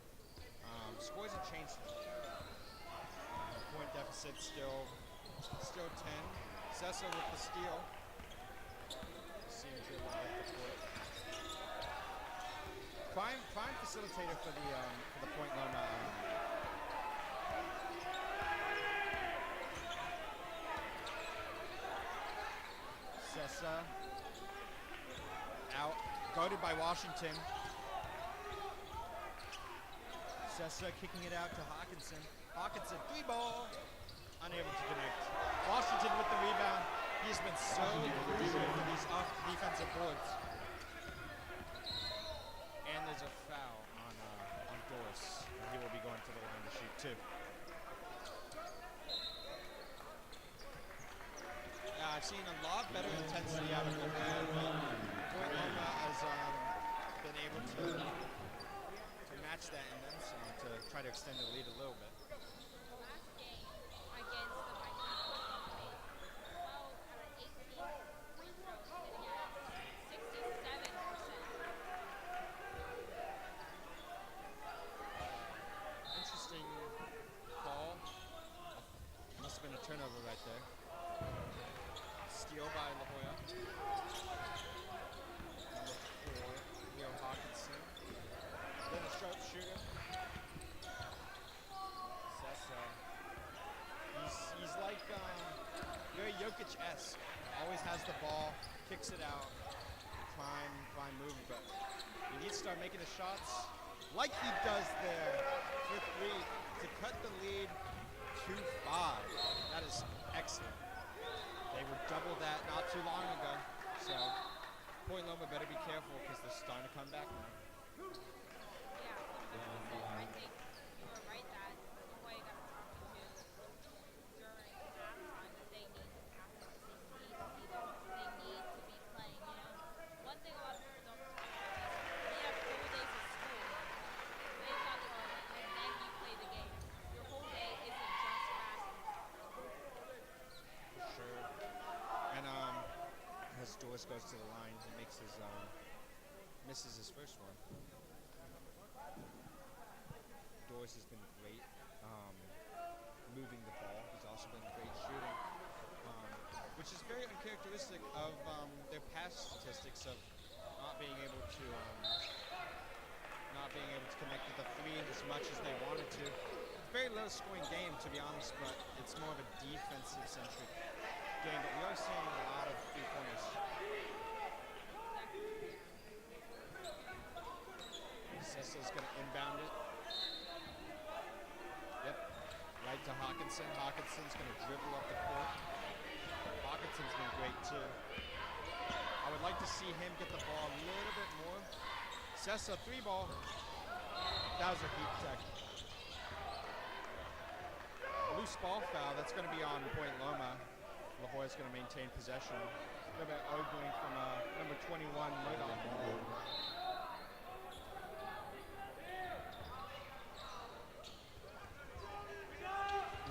Scores have changed. Point deficit still 10. Sessa with the steal. Seeing Jolla with the point. Prime facilitator for the Point Loma. Sessa out, guarded by Washington. Sessa kicking it out to Hawkinson. Hawkinson, 3-ball. Unable to connect. Washington with the rebound. He's been so crucial for these defensive boards. And there's a foul on Doris. He will be going to the line to shoot too. Yeah, I've seen a lot better intensity out of Loma, but Point Loma has been able to match that and then some to try to extend the lead a little bit. The last game against the Vikings, well, at an 18 free throw, sitting at 67%. Interesting call. Must have been a turnover right there. Steal by La Jolla. Number 4, Leo Hawkinson. Then a sharpshooter. Sessa. He's like very Jokic-esque. Always has the ball, kicks it out. Prime move, but he needs to start making the shots like he does there for 3 to cut the lead to 5. That is excellent. They were double that not too long ago, so Point Loma better be careful because they're starting to come back now. Yeah, 100%. I think you were right that the way I got talking to during halftime that they need to pass it. They need to be there. They need to be playing. You know, one thing a lot of people don't talk about is we have 4 days of school. Wake up early and then you play the game. Your whole day isn't just basketball. Sure. And as Doris goes to the line, he makes his misses his first one. Doris has been great moving the ball. He's also been great shooting, which is very uncharacteristic of their past statistics of not being able to connect with the three as much as they wanted to. It's a very low scoring game, to be honest, but it's more of a defensive centric game. But we are seeing a lot of 3-pointers. Sessa's going to inbound it. Yep. Right to Hawkinson. Hawkinson's going to dribble up the court. Hawkinson's been great too. I would like to see him get the ball a little bit more. Sessa, 3-ball. That was a heat check. Loose ball foul. That's going to be on Point Loma. La Jolla's going to maintain possession. A little bit arguing from number 21 Murdoch.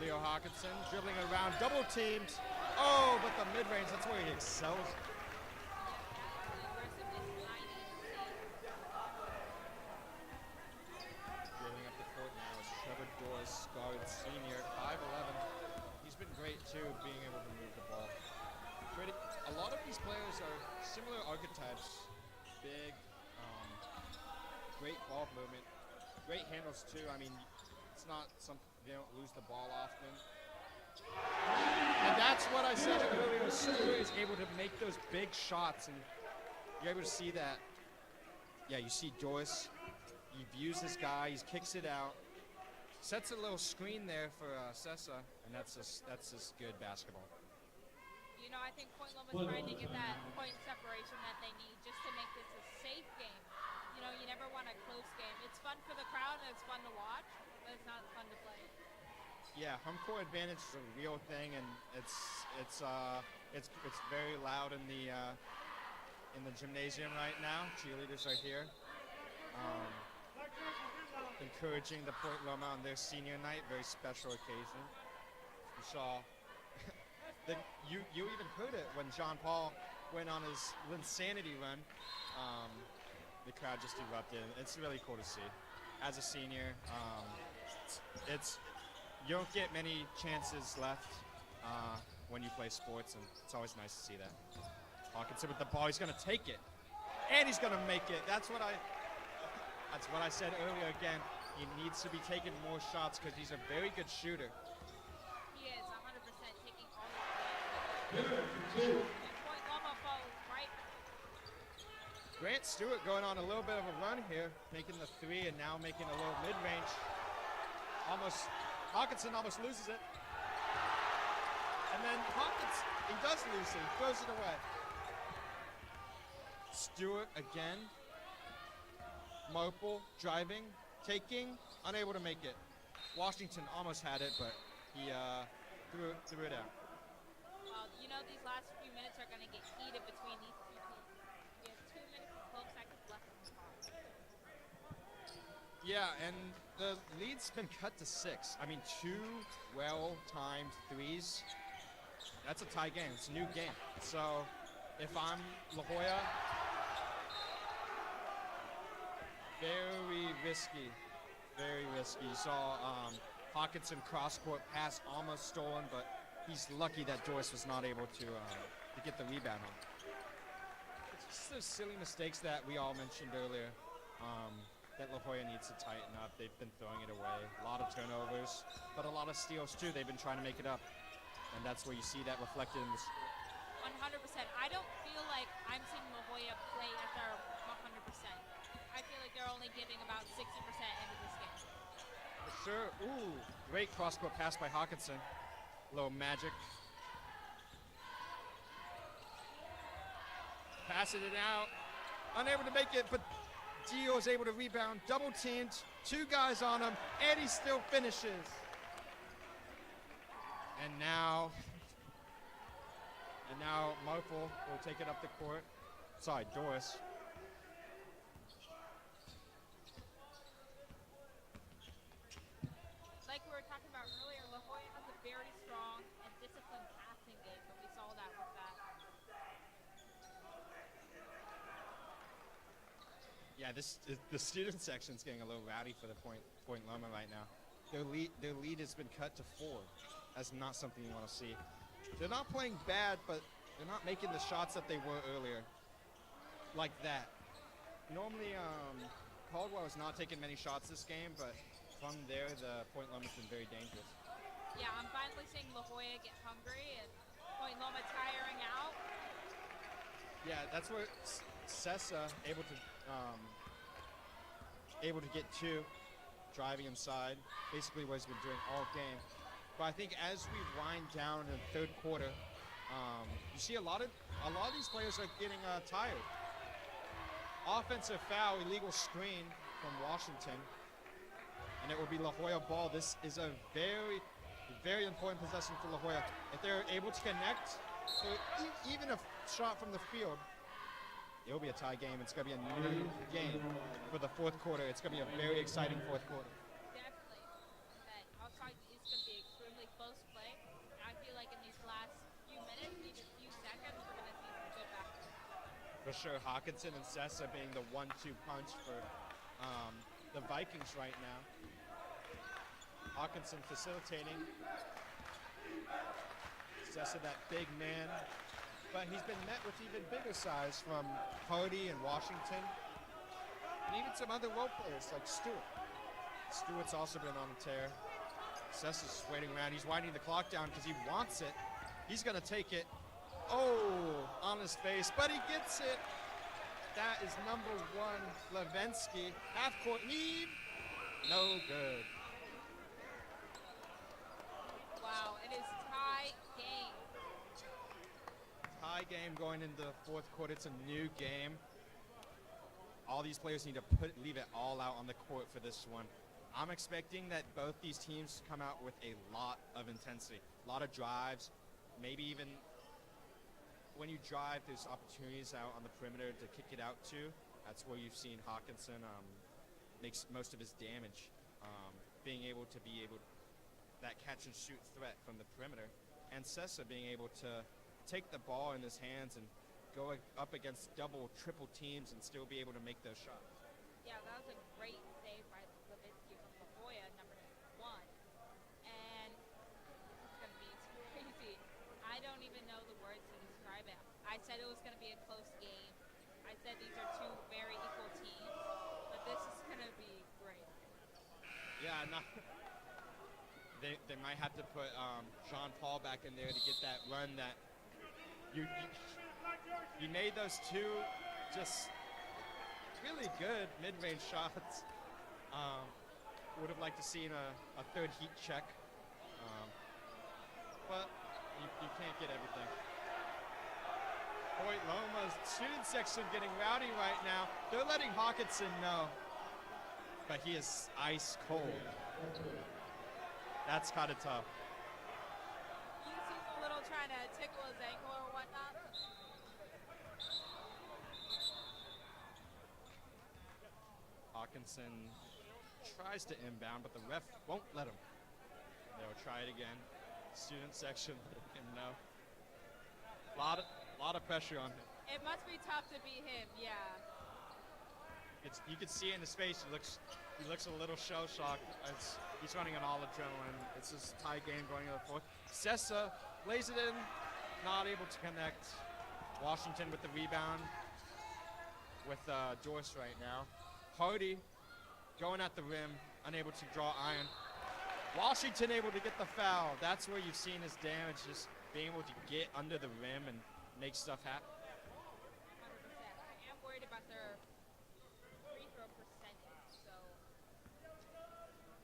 Leo Hawkinson dribbling around, double teamed. Oh, but the mid-range, that's where he excels. Dribbling up the court now is Trevor Doris, guard senior, 5'11". He's been great too, being able to move the ball. A lot of these players are similar archetypes. Big, great ball movement, great handles too. I mean, it's not something they don't lose the ball often. And that's what I said earlier. Super is able to make those big shots, and you're able to see that. Yeah, you see Doris. He views this guy. He kicks it out. Sets a little screen there for Sessa, and that's just good basketball. You know, I think Point Loma's trying to get that point separation that they need just to make this a safe game. You know, you never want a close game. It's fun for the crowd and it's fun to watch, but it's not fun to play. Yeah, home court advantage is a real thing, and it's very loud in the gymnasium right now. Cheerleaders are here, encouraging the Point Loma on their senior night. Very special occasion. You saw. You even heard it when John Paul went on his insanity run. The crowd just erupted. It's really cool to see. As a senior, you don't get many chances left when you play sports, and it's always nice to see that. Hawkinson with the ball, he's going to take it, and he's going to make it. That's what I said earlier. Again, he needs to be taking more shots because he's a very good shooter. He is 100% taking all of the Point Loma falls right. Grant Stewart going on a little bit of a run here, making the three and now making a little mid-range. Hawkinson almost loses it. And then he does lose it, he throws it away. Stewart again. Marple driving, taking, unable to make it. Washington almost had it, but he threw it out. Well, you know these last few minutes are going to get heated between these two teams. We have 2 minutes and 12 seconds left on the clock. Yeah, and the lead's been cut to 6. I mean, 2 well-timed threes. That's a tie game. It's a new game. So if I'm La Jolla, very risky. Very risky. You saw Hawkinson cross-court pass almost stolen, but he's lucky that Doris was not able to get the rebound on. It's just those silly mistakes that we all mentioned earlier that La Jolla needs to tighten up. They've been throwing it away. A lot of turnovers, but a lot of steals too. They've been trying to make it up. And that's where you see that reflected in this. 100%. I don't feel like I'm seeing La Jolla play at their 100%. I feel like they're only giving about 60% into this game. For sure. Ooh, great cross-court pass by Hawkinson. A little magic. Passing it out. Unable to make it, but Dio is able to rebound. Double teamed. 2 guys on him, and he still finishes. And now Marple will take it up the court. Sorry, Doris. Like we were talking about earlier, La Jolla has a very strong and disciplined passing game, but we saw that with that. Yeah, the student section's getting a little rowdy for the Point Loma right now. Their lead has been cut to 4. That's not something you want to see. They're not playing bad, but they're not making the shots that they were earlier. Like that. Normally, Caldwell is not taking many shots this game, but from there, the Point Loma's been very dangerous. Yeah, I'm finally seeing La Jolla get hungry and Point Loma tiring out. Yeah, that's where Sessa able to get 2, driving inside, basically what he's been doing all game. But I think as we wind down in the third quarter, you see a lot of these players are getting tired. Offensive foul, illegal screen from Washington, and it will be La Jolla ball. This is a very, very important possession for La Jolla. If they're able to connect, so even a shot from the field, it will be a tie game. It's going to be a new game for the fourth quarter. It's going to be a very exciting fourth quarter. Definitely. That outside is going to be extremely close play. And I feel like in these last few minutes, even few seconds, we're going to see some good basketball. For sure, Hawkinson and Sessa being the 1-2 punch for the Vikings right now. Hawkinson facilitating. Sessa that big man. But he's been met with even bigger size from Hardy and Washington. And even some other role players like Stewart. Stewart's also been on the tear. Sessa's waiting around. He's winding the clock down because he wants it. He's going to take it. Oh, on his face, but he gets it. That is number 1, Levensky. Half-court heave. No good. Wow, it is tie game. Tie game going into the fourth quarter. It's a new game. All these players need to leave it all out on the court for this one. I'm expecting that both these teams come out with a lot of intensity, a lot of drives, maybe even when you drive, there's opportunities out on the perimeter to kick it out to. That's where you've seen Hawkinson makes most of his damage, being able that catch and shoot threat from the perimeter, and Sessa being able to take the ball in his hands and go up against double, triple teams and still be able to make those shots. Yeah, that was a great save by Levensky from La Jolla, number 1. And this is going to be crazy. I don't even know the words to describe it. I said it was going to be a close game. I said these are 2 very equal teams, but this is going to be great. Yeah, they might have to put Jean Paul back in there to get that run that you made those 2 just really good mid-range shots. Would have liked to seen a third heat check, but you can't get everything. Point Loma's student section getting rowdy right now. They're letting Hawkinson know, but he is ice cold. That's kind of tough. You see a little trying to tickle his ankle or whatnot. Hawkinson tries to inbound, but the ref won't let him. They'll try it again. Student section letting him know. Lot of pressure on him. It must be tough to beat him, yeah. You can see it in his face. He looks a little shell shocked. He's running on all adrenaline. It's this tie game going into the fourth. Sessa lays it in, not able to connect. Washington with the rebound with Doris right now. Hardy going at the rim, unable to draw iron. Washington able to get the foul. That's where you've seen his damage, just being able to get under the rim and make stuff happen. 100%. I am worried about their free throw percentage, so.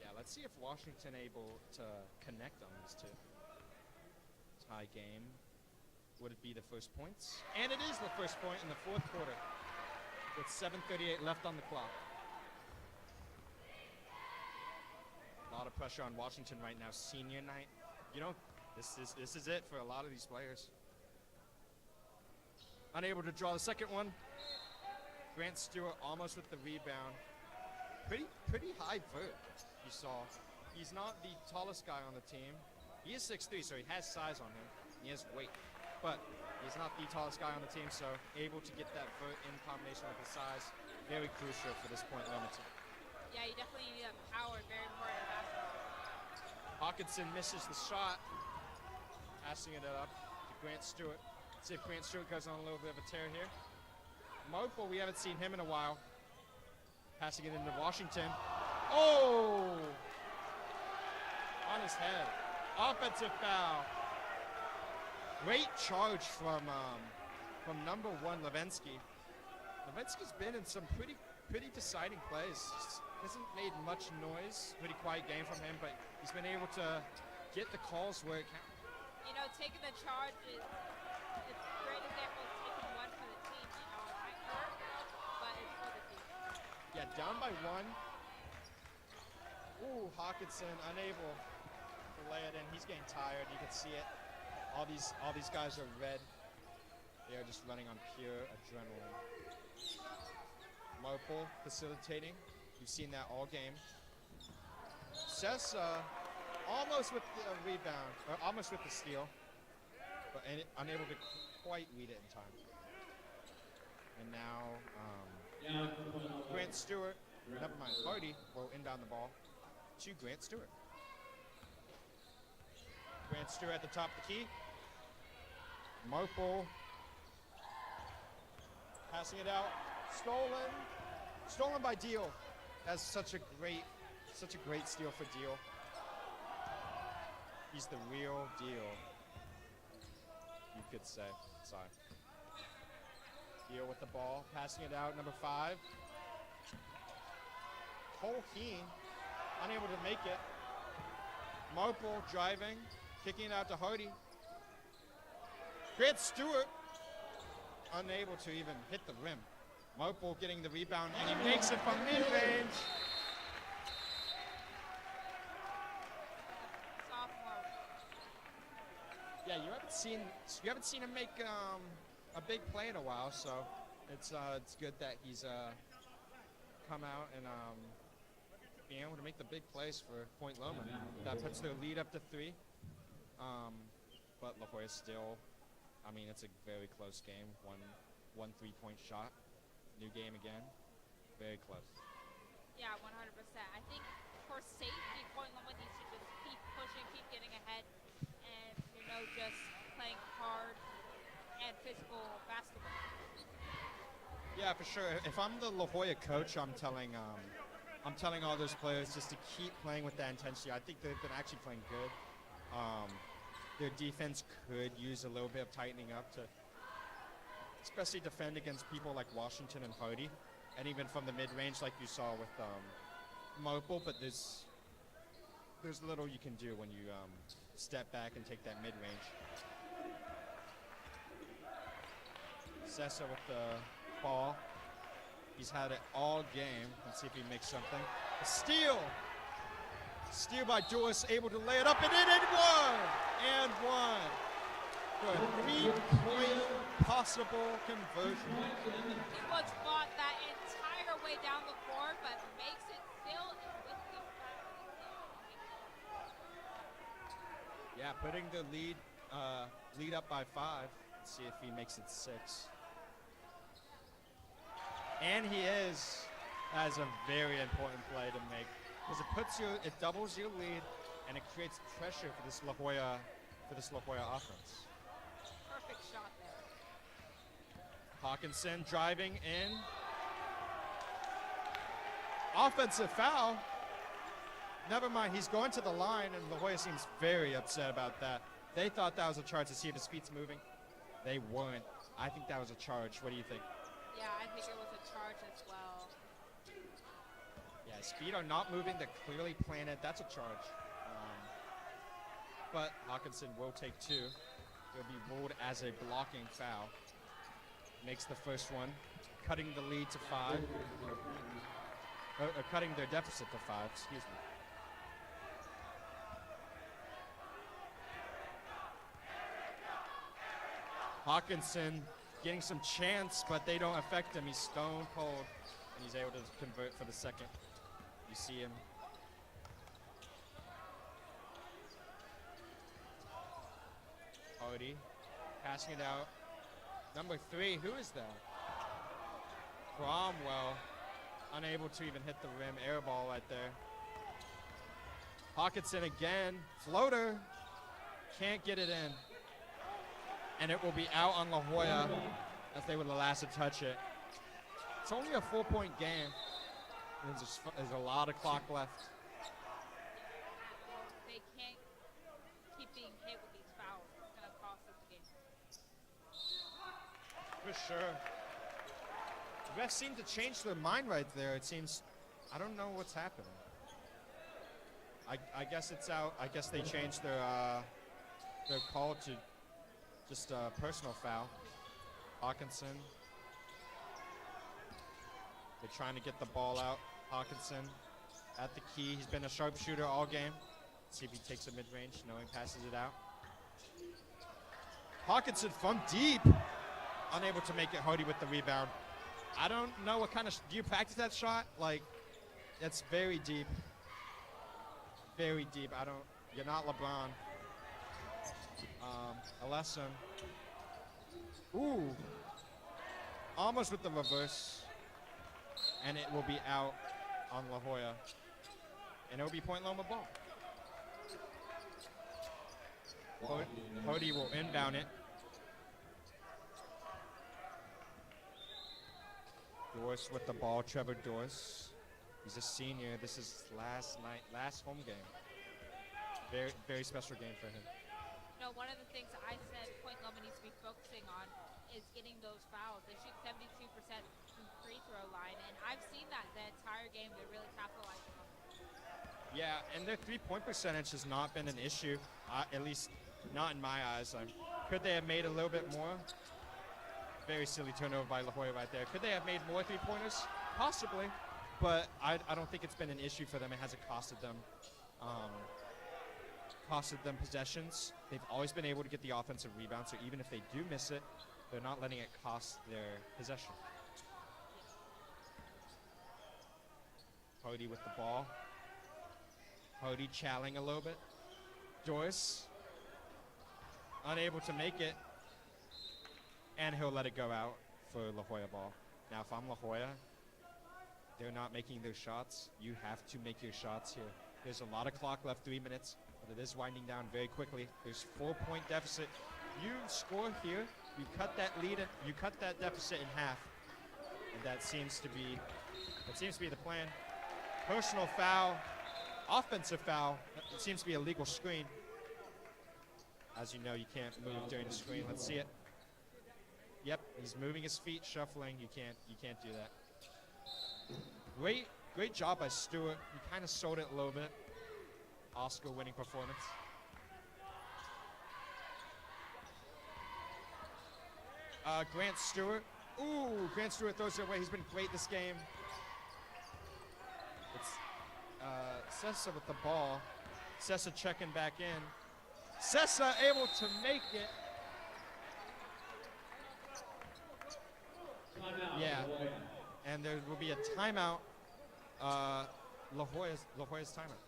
Yeah, let's see if Washington able to connect on these 2. Tie game. would it be the first points? And it is the first point in the fourth quarter with 7:38 left on the clock. A lot of pressure on Washington right now, senior night. You know, this is it for a lot of these players. Unable to draw the second one. Grant Stewart almost with the rebound. Pretty high vert, you saw. He's not the tallest guy on the team. He is 6'3", so he has size on him. He has weight. But he's not the tallest guy on the team, so able to get that vert in combination with his size, very crucial for this Point Loma team. Yeah, you definitely need that power, very important in basketball. Hawkinson misses the shot, passing it up to Grant Stewart. See if Grant Stewart goes on a little bit of a tear here. Mopo, we haven't seen him in a while. Passing it into Washington. Oh! On his head. Offensive foul. Great charge from number 1, Levensky. Levensky's been in some pretty deciding plays. Hasn't made much noise. Pretty quiet game from him, but he's been able to get the calls where it counts. You know, taking the charge is a great example of taking one for the team. You know, it might hurt, but it's for the team. Yeah, down by 1. Ooh, Hawkinson unable to lay it in. He's getting tired. You can see it. All these guys are red. They are just running on pure adrenaline. Marple facilitating. You've seen that all game. Sessa almost with the rebound, or almost with the steal, but unable to quite read it in time. And now Grant Stewart, never mind, Hardy will inbound the ball to Grant Stewart. Grant Stewart at the top of the key. Marple passing it out. Stolen by Deal. That's such a great steal for Deal. He's the real deal, you could say. Sorry. Deal with the ball, passing it out, number 5. Colkeen, unable to make it. Marple driving, kicking it out to Hardy. Grant Stewart, unable to even hit the rim. Marple getting the rebound, and he makes it from mid-range. Sophomore. Yeah, you haven't seen him make a big play in a while, so it's good that he's come out and being able to make the big plays for Point Loma. That puts their lead up to 3. But La Jolla still, I mean, it's a very close game. One 3-point shot. New game again. Very close. Yeah, 100%. I think for safety, Point Loma needs to just keep pushing, keep getting ahead, and, you know, just playing hard and physical basketball. Yeah, for sure. If I'm the La Jolla coach, I'm telling all those players just to keep playing with that intensity. I think they've been actually playing good. Their defense could use a little bit of tightening up to especially defend against people like Washington and Hardy, and even from the mid-range like you saw with Marple, but there's little you can do when you step back and take that mid-range. Sessa with the ball. He's had it all game. Let's see if he makes something. A steal! Steal by Doris, able to lay it up and in, and one! Good. 3-point possible conversion. He was fought that entire way down the court, but makes it still with the Yeah, putting the lead up by 5. Let's see if he makes it 6. And he has a very important play to make because it doubles your lead and it creates pressure for this La Jolla offense. perfect shot there. Hawkinson driving in. Offensive foul. Never mind, he's going to the line, and La Jolla seems very upset about that. They thought that was a charge to see if his feet's moving. They weren't. I think that was a charge. What do you think? Yeah, I think it was a charge as well. Yeah, his feet are not moving. They're clearly planted. That's a charge. But Hawkinson will take 2. It'll be ruled as a blocking foul. Makes the first one, cutting the lead to 5. Cutting their deficit to 5, excuse me. Hawkinson getting some chance, but they don't affect him. He's stone cold, and he's able to convert for the second. You see him. Hardy passing it out. Number 3, who is that? Cromwell, unable to even hit the rim. Air ball right there. Hawkinson again. Floater. Can't get it in. And it will be out on La Jolla as they were the last to touch it. It's only a 4-point game. There's a lot of clock left. They can't keep being hit with these fouls. It's going to cost us the game. For sure. The refs seem to change their mind right there. It seems, I don't know what's happening. I guess it's out. I guess they changed their call to just a personal foul. Hawkinson. They're trying to get the ball out. Hawkinson at the key. He's been a sharpshooter all game. Let's see if he takes a mid-range. No, he passes it out. Hawkinson from deep. Unable to make it. Hardy with the rebound. I don't know what kind of... do you practice that shot? Like, it's very deep. Very deep. You're not LeBron. A lesson. Ooh. Almost with the reverse. And it will be out on La Jolla. And it will be point Loma ball. Hardy will inbound it. Doris with the ball. Trevor Doris. He's a senior. This is last home game. Very, very special game for him. No, one of the things I said Point Loma needs to be focusing on is getting those fouls. They shoot 72% from free throw line, and I've seen that the entire game. They're really capitalizing on it. Yeah, and their three-point percentage has not been an issue, at least not in my eyes. Could they have made a little bit more? Very silly turnover by La Jolla right there. Could they have made more three-pointers? Possibly, but I don't think it's been an issue for them. It hasn't costed them possessions. They've always been able to get the offensive rebound, so even if they do miss it, they're not letting it cost their possession. Hardy with the ball. Hardy challing a little bit. Joyce unable to make it, and he'll let it go out for La Jolla ball. Now, if I'm La Jolla, they're not making their shots. You have to make your shots here. There's a lot of clock left, 3 minutes, but it is winding down very quickly. There's 4-point deficit. You score here, you cut that lead, you cut that deficit in half, and that seems to be the plan. Personal foul, offensive foul. It seems to be a legal screen. As you know, you can't move during the screen. Let's see it. Yep, he's moving his feet, shuffling. You can't do that. Great job by Stewart. He kind of sold it a little bit. Oscar-winning performance. Grant Stewart. Ooh, Grant Stewart throws it away. He's been great this game. It's Sessa with the ball. Sessa checking back in. Sessa able to make it. Yeah, and there will be a timeout. La Jolla's timeout.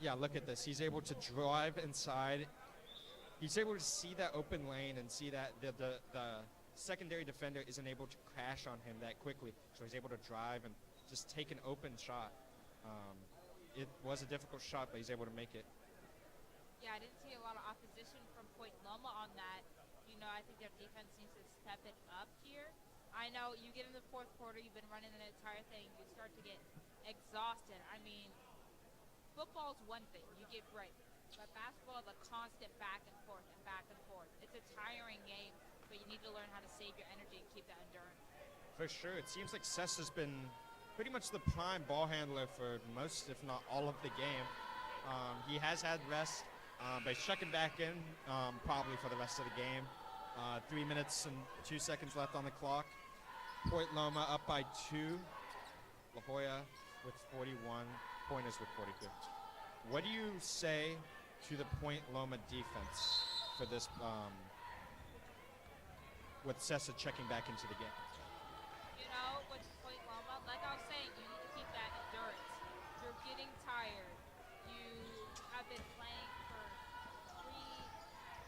Yeah, look at this. He's able to drive inside. He's able to see that open lane and see that the secondary defender isn't able to crash on him that quickly. So he's able to drive and just take an open shot. It was a difficult shot, but he's able to make it. Yeah, I didn't see a lot of opposition from Point Loma on that. You know, I think their defense needs to step it up here. I know you get in the fourth quarter, you've been running the entire thing, you start to get exhausted. I mean, football's one thing, you get breaks. But basketball, the constant back and forth and back and forth. It's a tiring game, but you need to learn how to save your energy and keep that endurance. For sure. It seems like Sess has been pretty much the prime ball handler for most, if not all of the game. He has had rest. but he's checking back in probably for the rest of the game. 3 minutes and 2 seconds left on the clock. Point Loma up by 2. La Jolla with 41. Pointers with 42. What do you say to the Point Loma defense for this, with Sessa checking back into the game? You know, with Point Loma, like I was saying, you need to keep that endurance. You're getting tired. You have been playing for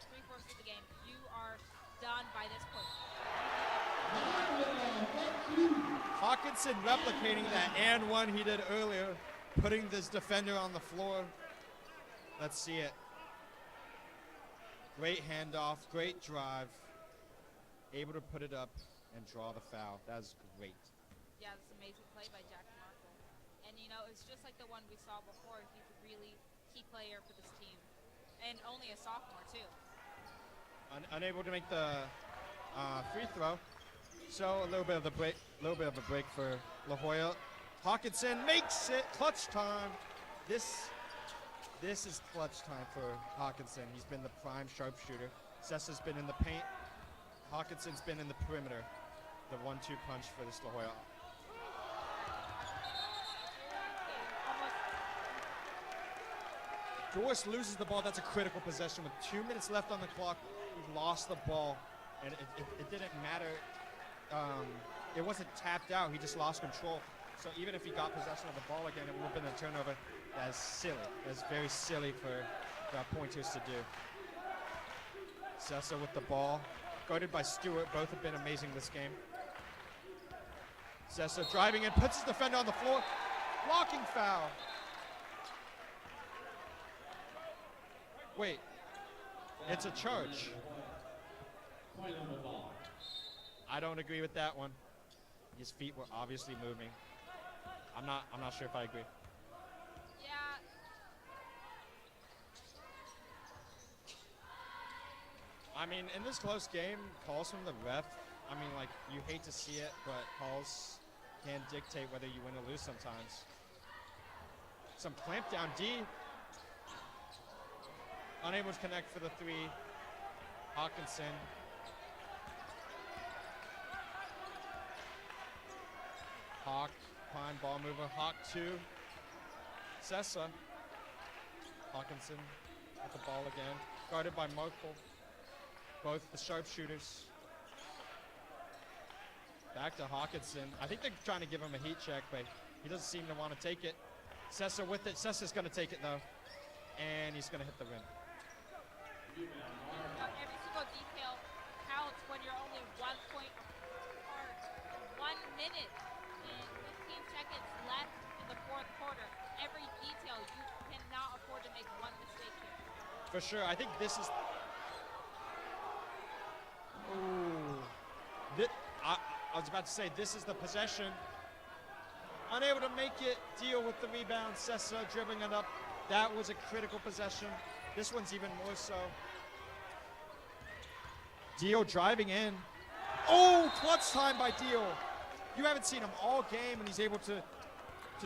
three-fourths of the game. You are done by this point. Hawkinson replicating that and one he did earlier, putting this defender on the floor. Let's see it. Great handoff, great drive. Able to put it up and draw the foul. That was great. Yeah, this amazing play by Jack Markle. And, you know, it's just like the one we saw before. He's a really key player for this team. And only a sophomore, too. Unable to make the free throw. So a little bit of a break for La Jolla. Hawkinson makes it. Clutch time. This is clutch time for Hawkinson. He's been the prime sharpshooter. Sessa's been in the paint. Hawkinson's been in the perimeter. The 1-2 punch for this La Jolla. Doris loses the ball. That's a critical possession. With 2 minutes left on the clock, he lost the ball. And it didn't matter. It wasn't tapped out. He just lost control. So even if he got possession of the ball again, it would have been a turnover. That's silly. That's very silly for the pointers to do. Sessa with the ball. Guarded by Stewart. Both have been amazing this game. Sessa driving in, puts his defender on the floor. Blocking foul. Wait. It's a charge. I don't agree with that one. His feet were obviously moving. I'm not sure if I agree. Yeah. I mean, in this close game, calls from the ref, I mean, like, you hate to see it, but calls can dictate whether you win or lose sometimes. Some clamp down D. Unable to connect for the 3. Hawkinson. Hawk, prime ball mover. Hawk 2. Sessa. Hawkinson with the ball again. Guarded by Markle. Both the sharpshooters. Back to Hawkinson. I think they're trying to give him a heat check, but he doesn't seem to want to take it. Sessa with it. Sessa's going to take it, though. And he's going to hit the rim. Every single detail counts when you're only 1 point apart. 1 minute and 15 seconds left in the fourth quarter. Every detail, you cannot afford to make one mistake here. For sure. I think this is... Ooh. I was about to say, this is the possession. Unable to make it. Deal with the rebound. Sessa dribbling it up. That was a critical possession. This one's even more so. Dio driving in. Oh, clutch time by Dio. You haven't seen him all game, and he's able to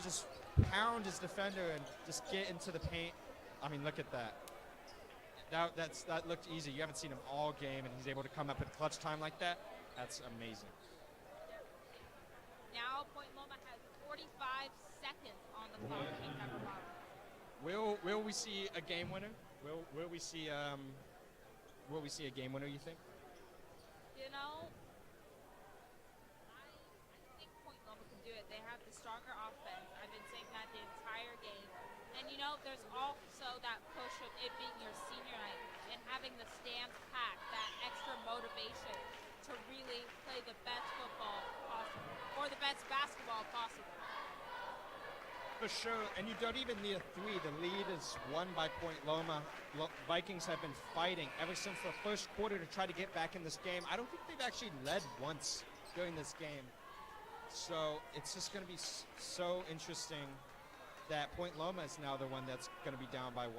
just pound his defender and just get into the paint. I mean, look at that. That looked easy. You haven't seen him all game, and he's able to come up at clutch time like that. That's amazing. Now Point Loma has 45 seconds on the clock. Will we see a game winner? Will we see a game winner, you think? You know, I think Point Loma can do it. They have the stronger offense. I've been saying that the entire game. And you know, there's also that push of it being your senior night and having the stands packed, that extra motivation to really play the best football possible or the best basketball possible. For sure, and you don't even need a 3. The lead is won by Point Loma. Vikings have been fighting ever since the first quarter to try to get back in this game. I don't think they've actually led once during this game. So it's just going to be so interesting that Point Loma is now the one that's going to be down by 1.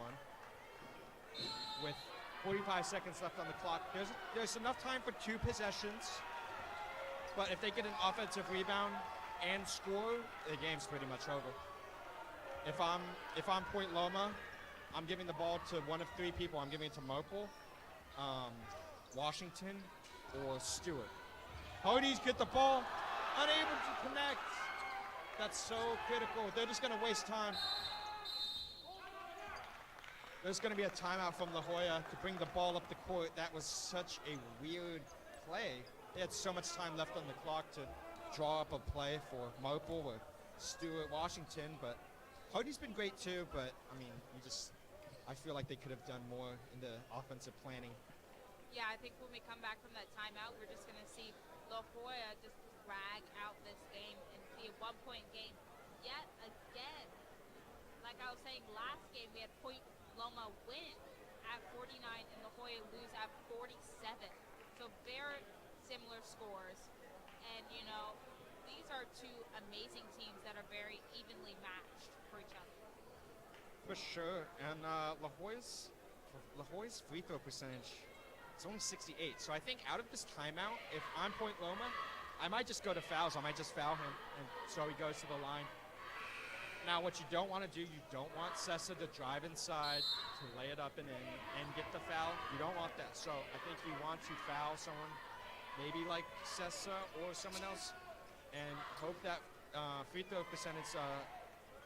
With 45 seconds left on the clock. There's enough time for 2 possessions. But if they get an offensive rebound and score, the game's pretty much over. If I'm Point Loma, I'm giving the ball to one of three people. I'm giving it to Mopel, Washington, or Stewart. Hody's get the ball, unable to connect. That's so critical. They're just going to waste time. There's going to be a timeout from La Jolla to bring the ball up the court. That was such a weird play. They had so much time left on the clock to draw up a play for Mopel or Stewart Washington, but Hody's been great too, but I mean, I feel like they could have done more in the offensive planning. Yeah, I think when we come back from that timeout, we're just going to see La Jolla just drag out this game and see a 1-point game yet again. Like I was saying, last game we had Point Loma win at 49 and La Jolla lose at 47. So very similar scores. And, you know, these are two amazing teams that are very evenly matched for each other. For sure. And La Jolla's free throw percentage, it's only 68. So I think out of this timeout, if I'm Point Loma, I might just go to fouls. I might just foul him, and so he goes to the line. Now, what you don't want to do, you don't want Sessa to drive inside, to lay it up and in, and get the foul. You don't want that. So I think you want to foul someone, maybe like Sessa or someone else, and hope that free throw percentage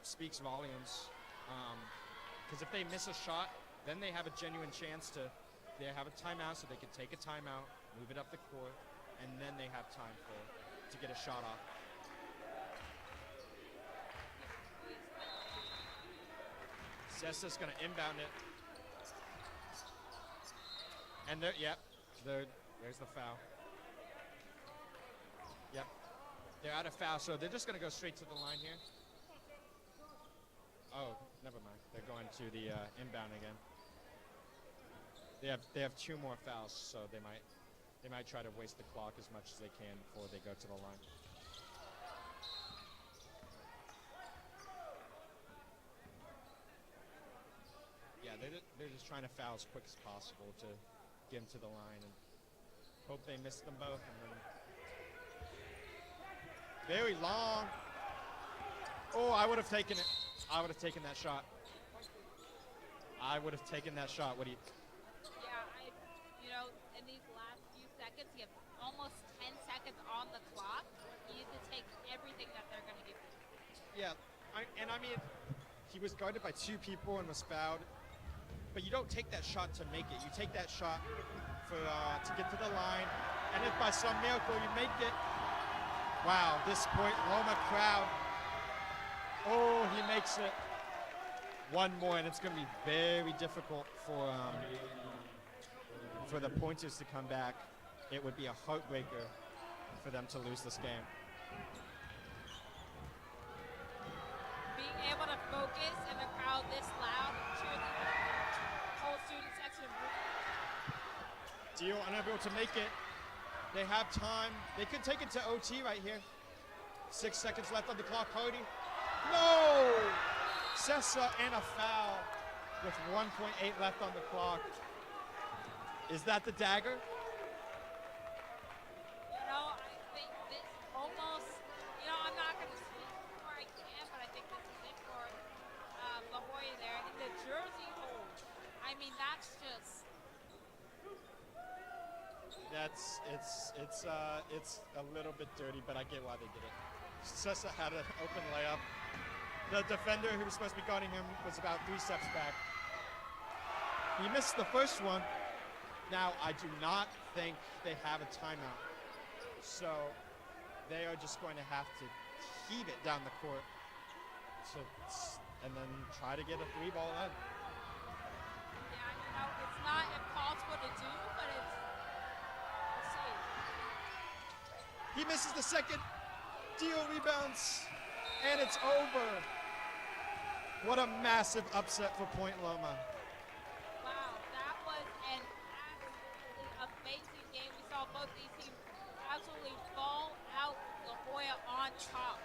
speaks volumes. Because if they miss a shot, then they have a genuine chance they have a timeout, so they can take a timeout, move it up the court, and then they have time to get a shot off. Sessa's going to inbound it. And there's the foul. Yep. They're out of foul, so they're just going to go straight to the line here. Oh, never mind. They're going to the inbound again. They have two more fouls, so they might try to waste the clock as much as they can before they go to the line. Yeah, they're just trying to foul as quick as possible to get them to the line and hope they miss them both. And then very long. Oh, I would have taken it. I would have taken that shot. What do you? Yeah, in these last few seconds, you have almost 10 seconds on the clock. You need to take everything that they're going to give you. Yeah, I mean, he was guarded by two people and was fouled. But you don't take that shot to make it. You take that shot to get to the line. And if by some miracle you make it, wow, this Point Loma crowd. Oh, he makes it. One more, and it's going to be very difficult for the Pointers to come back. It would be a heartbreaker for them to lose this game. Being able to focus and the crowd this loud, cheerleading, whole student section. Dio unable to make it. They have time. They could take it to OT right here. 6 seconds left on the clock. Cody. No! Sessa and a foul with 1.8 left on the clock. Is that the dagger? I think this almost, I'm not going to speak before I can, but I think this is it for La Jolla there. And the jersey hold, I mean, that's just... It's a little bit dirty, but I get why they did it. Sessa had an open layup. The defender who was supposed to be guarding him was about 3 steps back. He missed the first one. Now, I do not think they have a timeout. So they are just going to have to heave it down the court and then try to get a 3-ball in. Yeah, it's not impossible to do, but we'll see. He misses the second. Dio rebounds, and it's over. What a massive upset for Point Loma. Wow, that was an absolutely amazing game. We saw both these teams absolutely fall out La Jolla on top.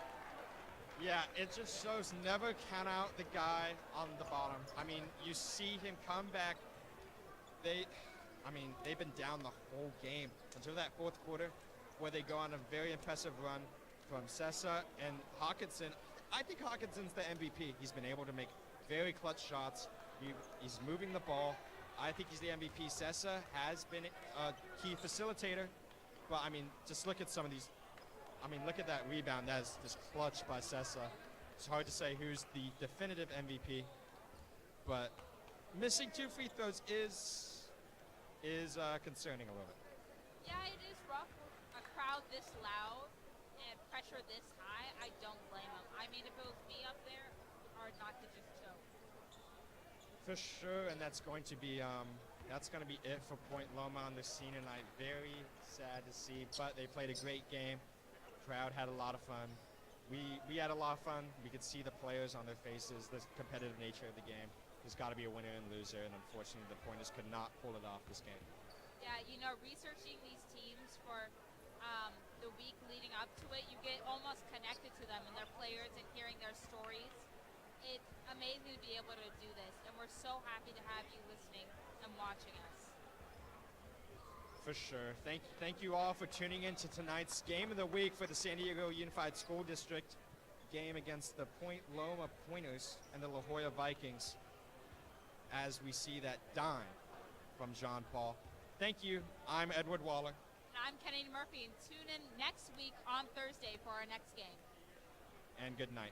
Yeah, it just shows never count out the guy on the bottom. I mean, you see him come back. They've been down the whole game until that fourth quarter where they go on a very impressive run from Sessa and Hawkinson. I think Hawkinson's the MVP. He's been able to make very clutch shots He's moving the ball. I think he's the MVP. Sessa has been a key facilitator, but I mean, just look at some of these. I mean, look at that rebound. That is just clutch by Sessa. It's hard to say who's the definitive MVP, but missing 2 free throws is concerning a little bit. Yeah, it is rough. A crowd this loud and pressure this high, I don't blame him. I mean, if it was me up there, hard not to just choke. For sure, and that's going to be it for Point Loma on this senior night. Very sad to see, but they played a great game. Crowd had a lot of fun. We had a lot of fun. We could see the players on their faces, the competitive nature of the game. There's got to be a winner and loser, and unfortunately, the Pointers could not pull it off this game. Yeah, researching these teams for the week leading up to it, you get almost connected to them and their players and hearing their stories. It's amazing to be able to do this, and we're so happy to have you listening and watching us. For sure. Thank you all for tuning in to tonight's game of the week for the San Diego Unified School District game against the Point Loma Pointers and the La Jolla Vikings, as we see that dime from Jean Paul. Thank you. I'm Edward Waller. And I'm Kennedy Murphy, and tune in next week on Thursday for our next game. And good night.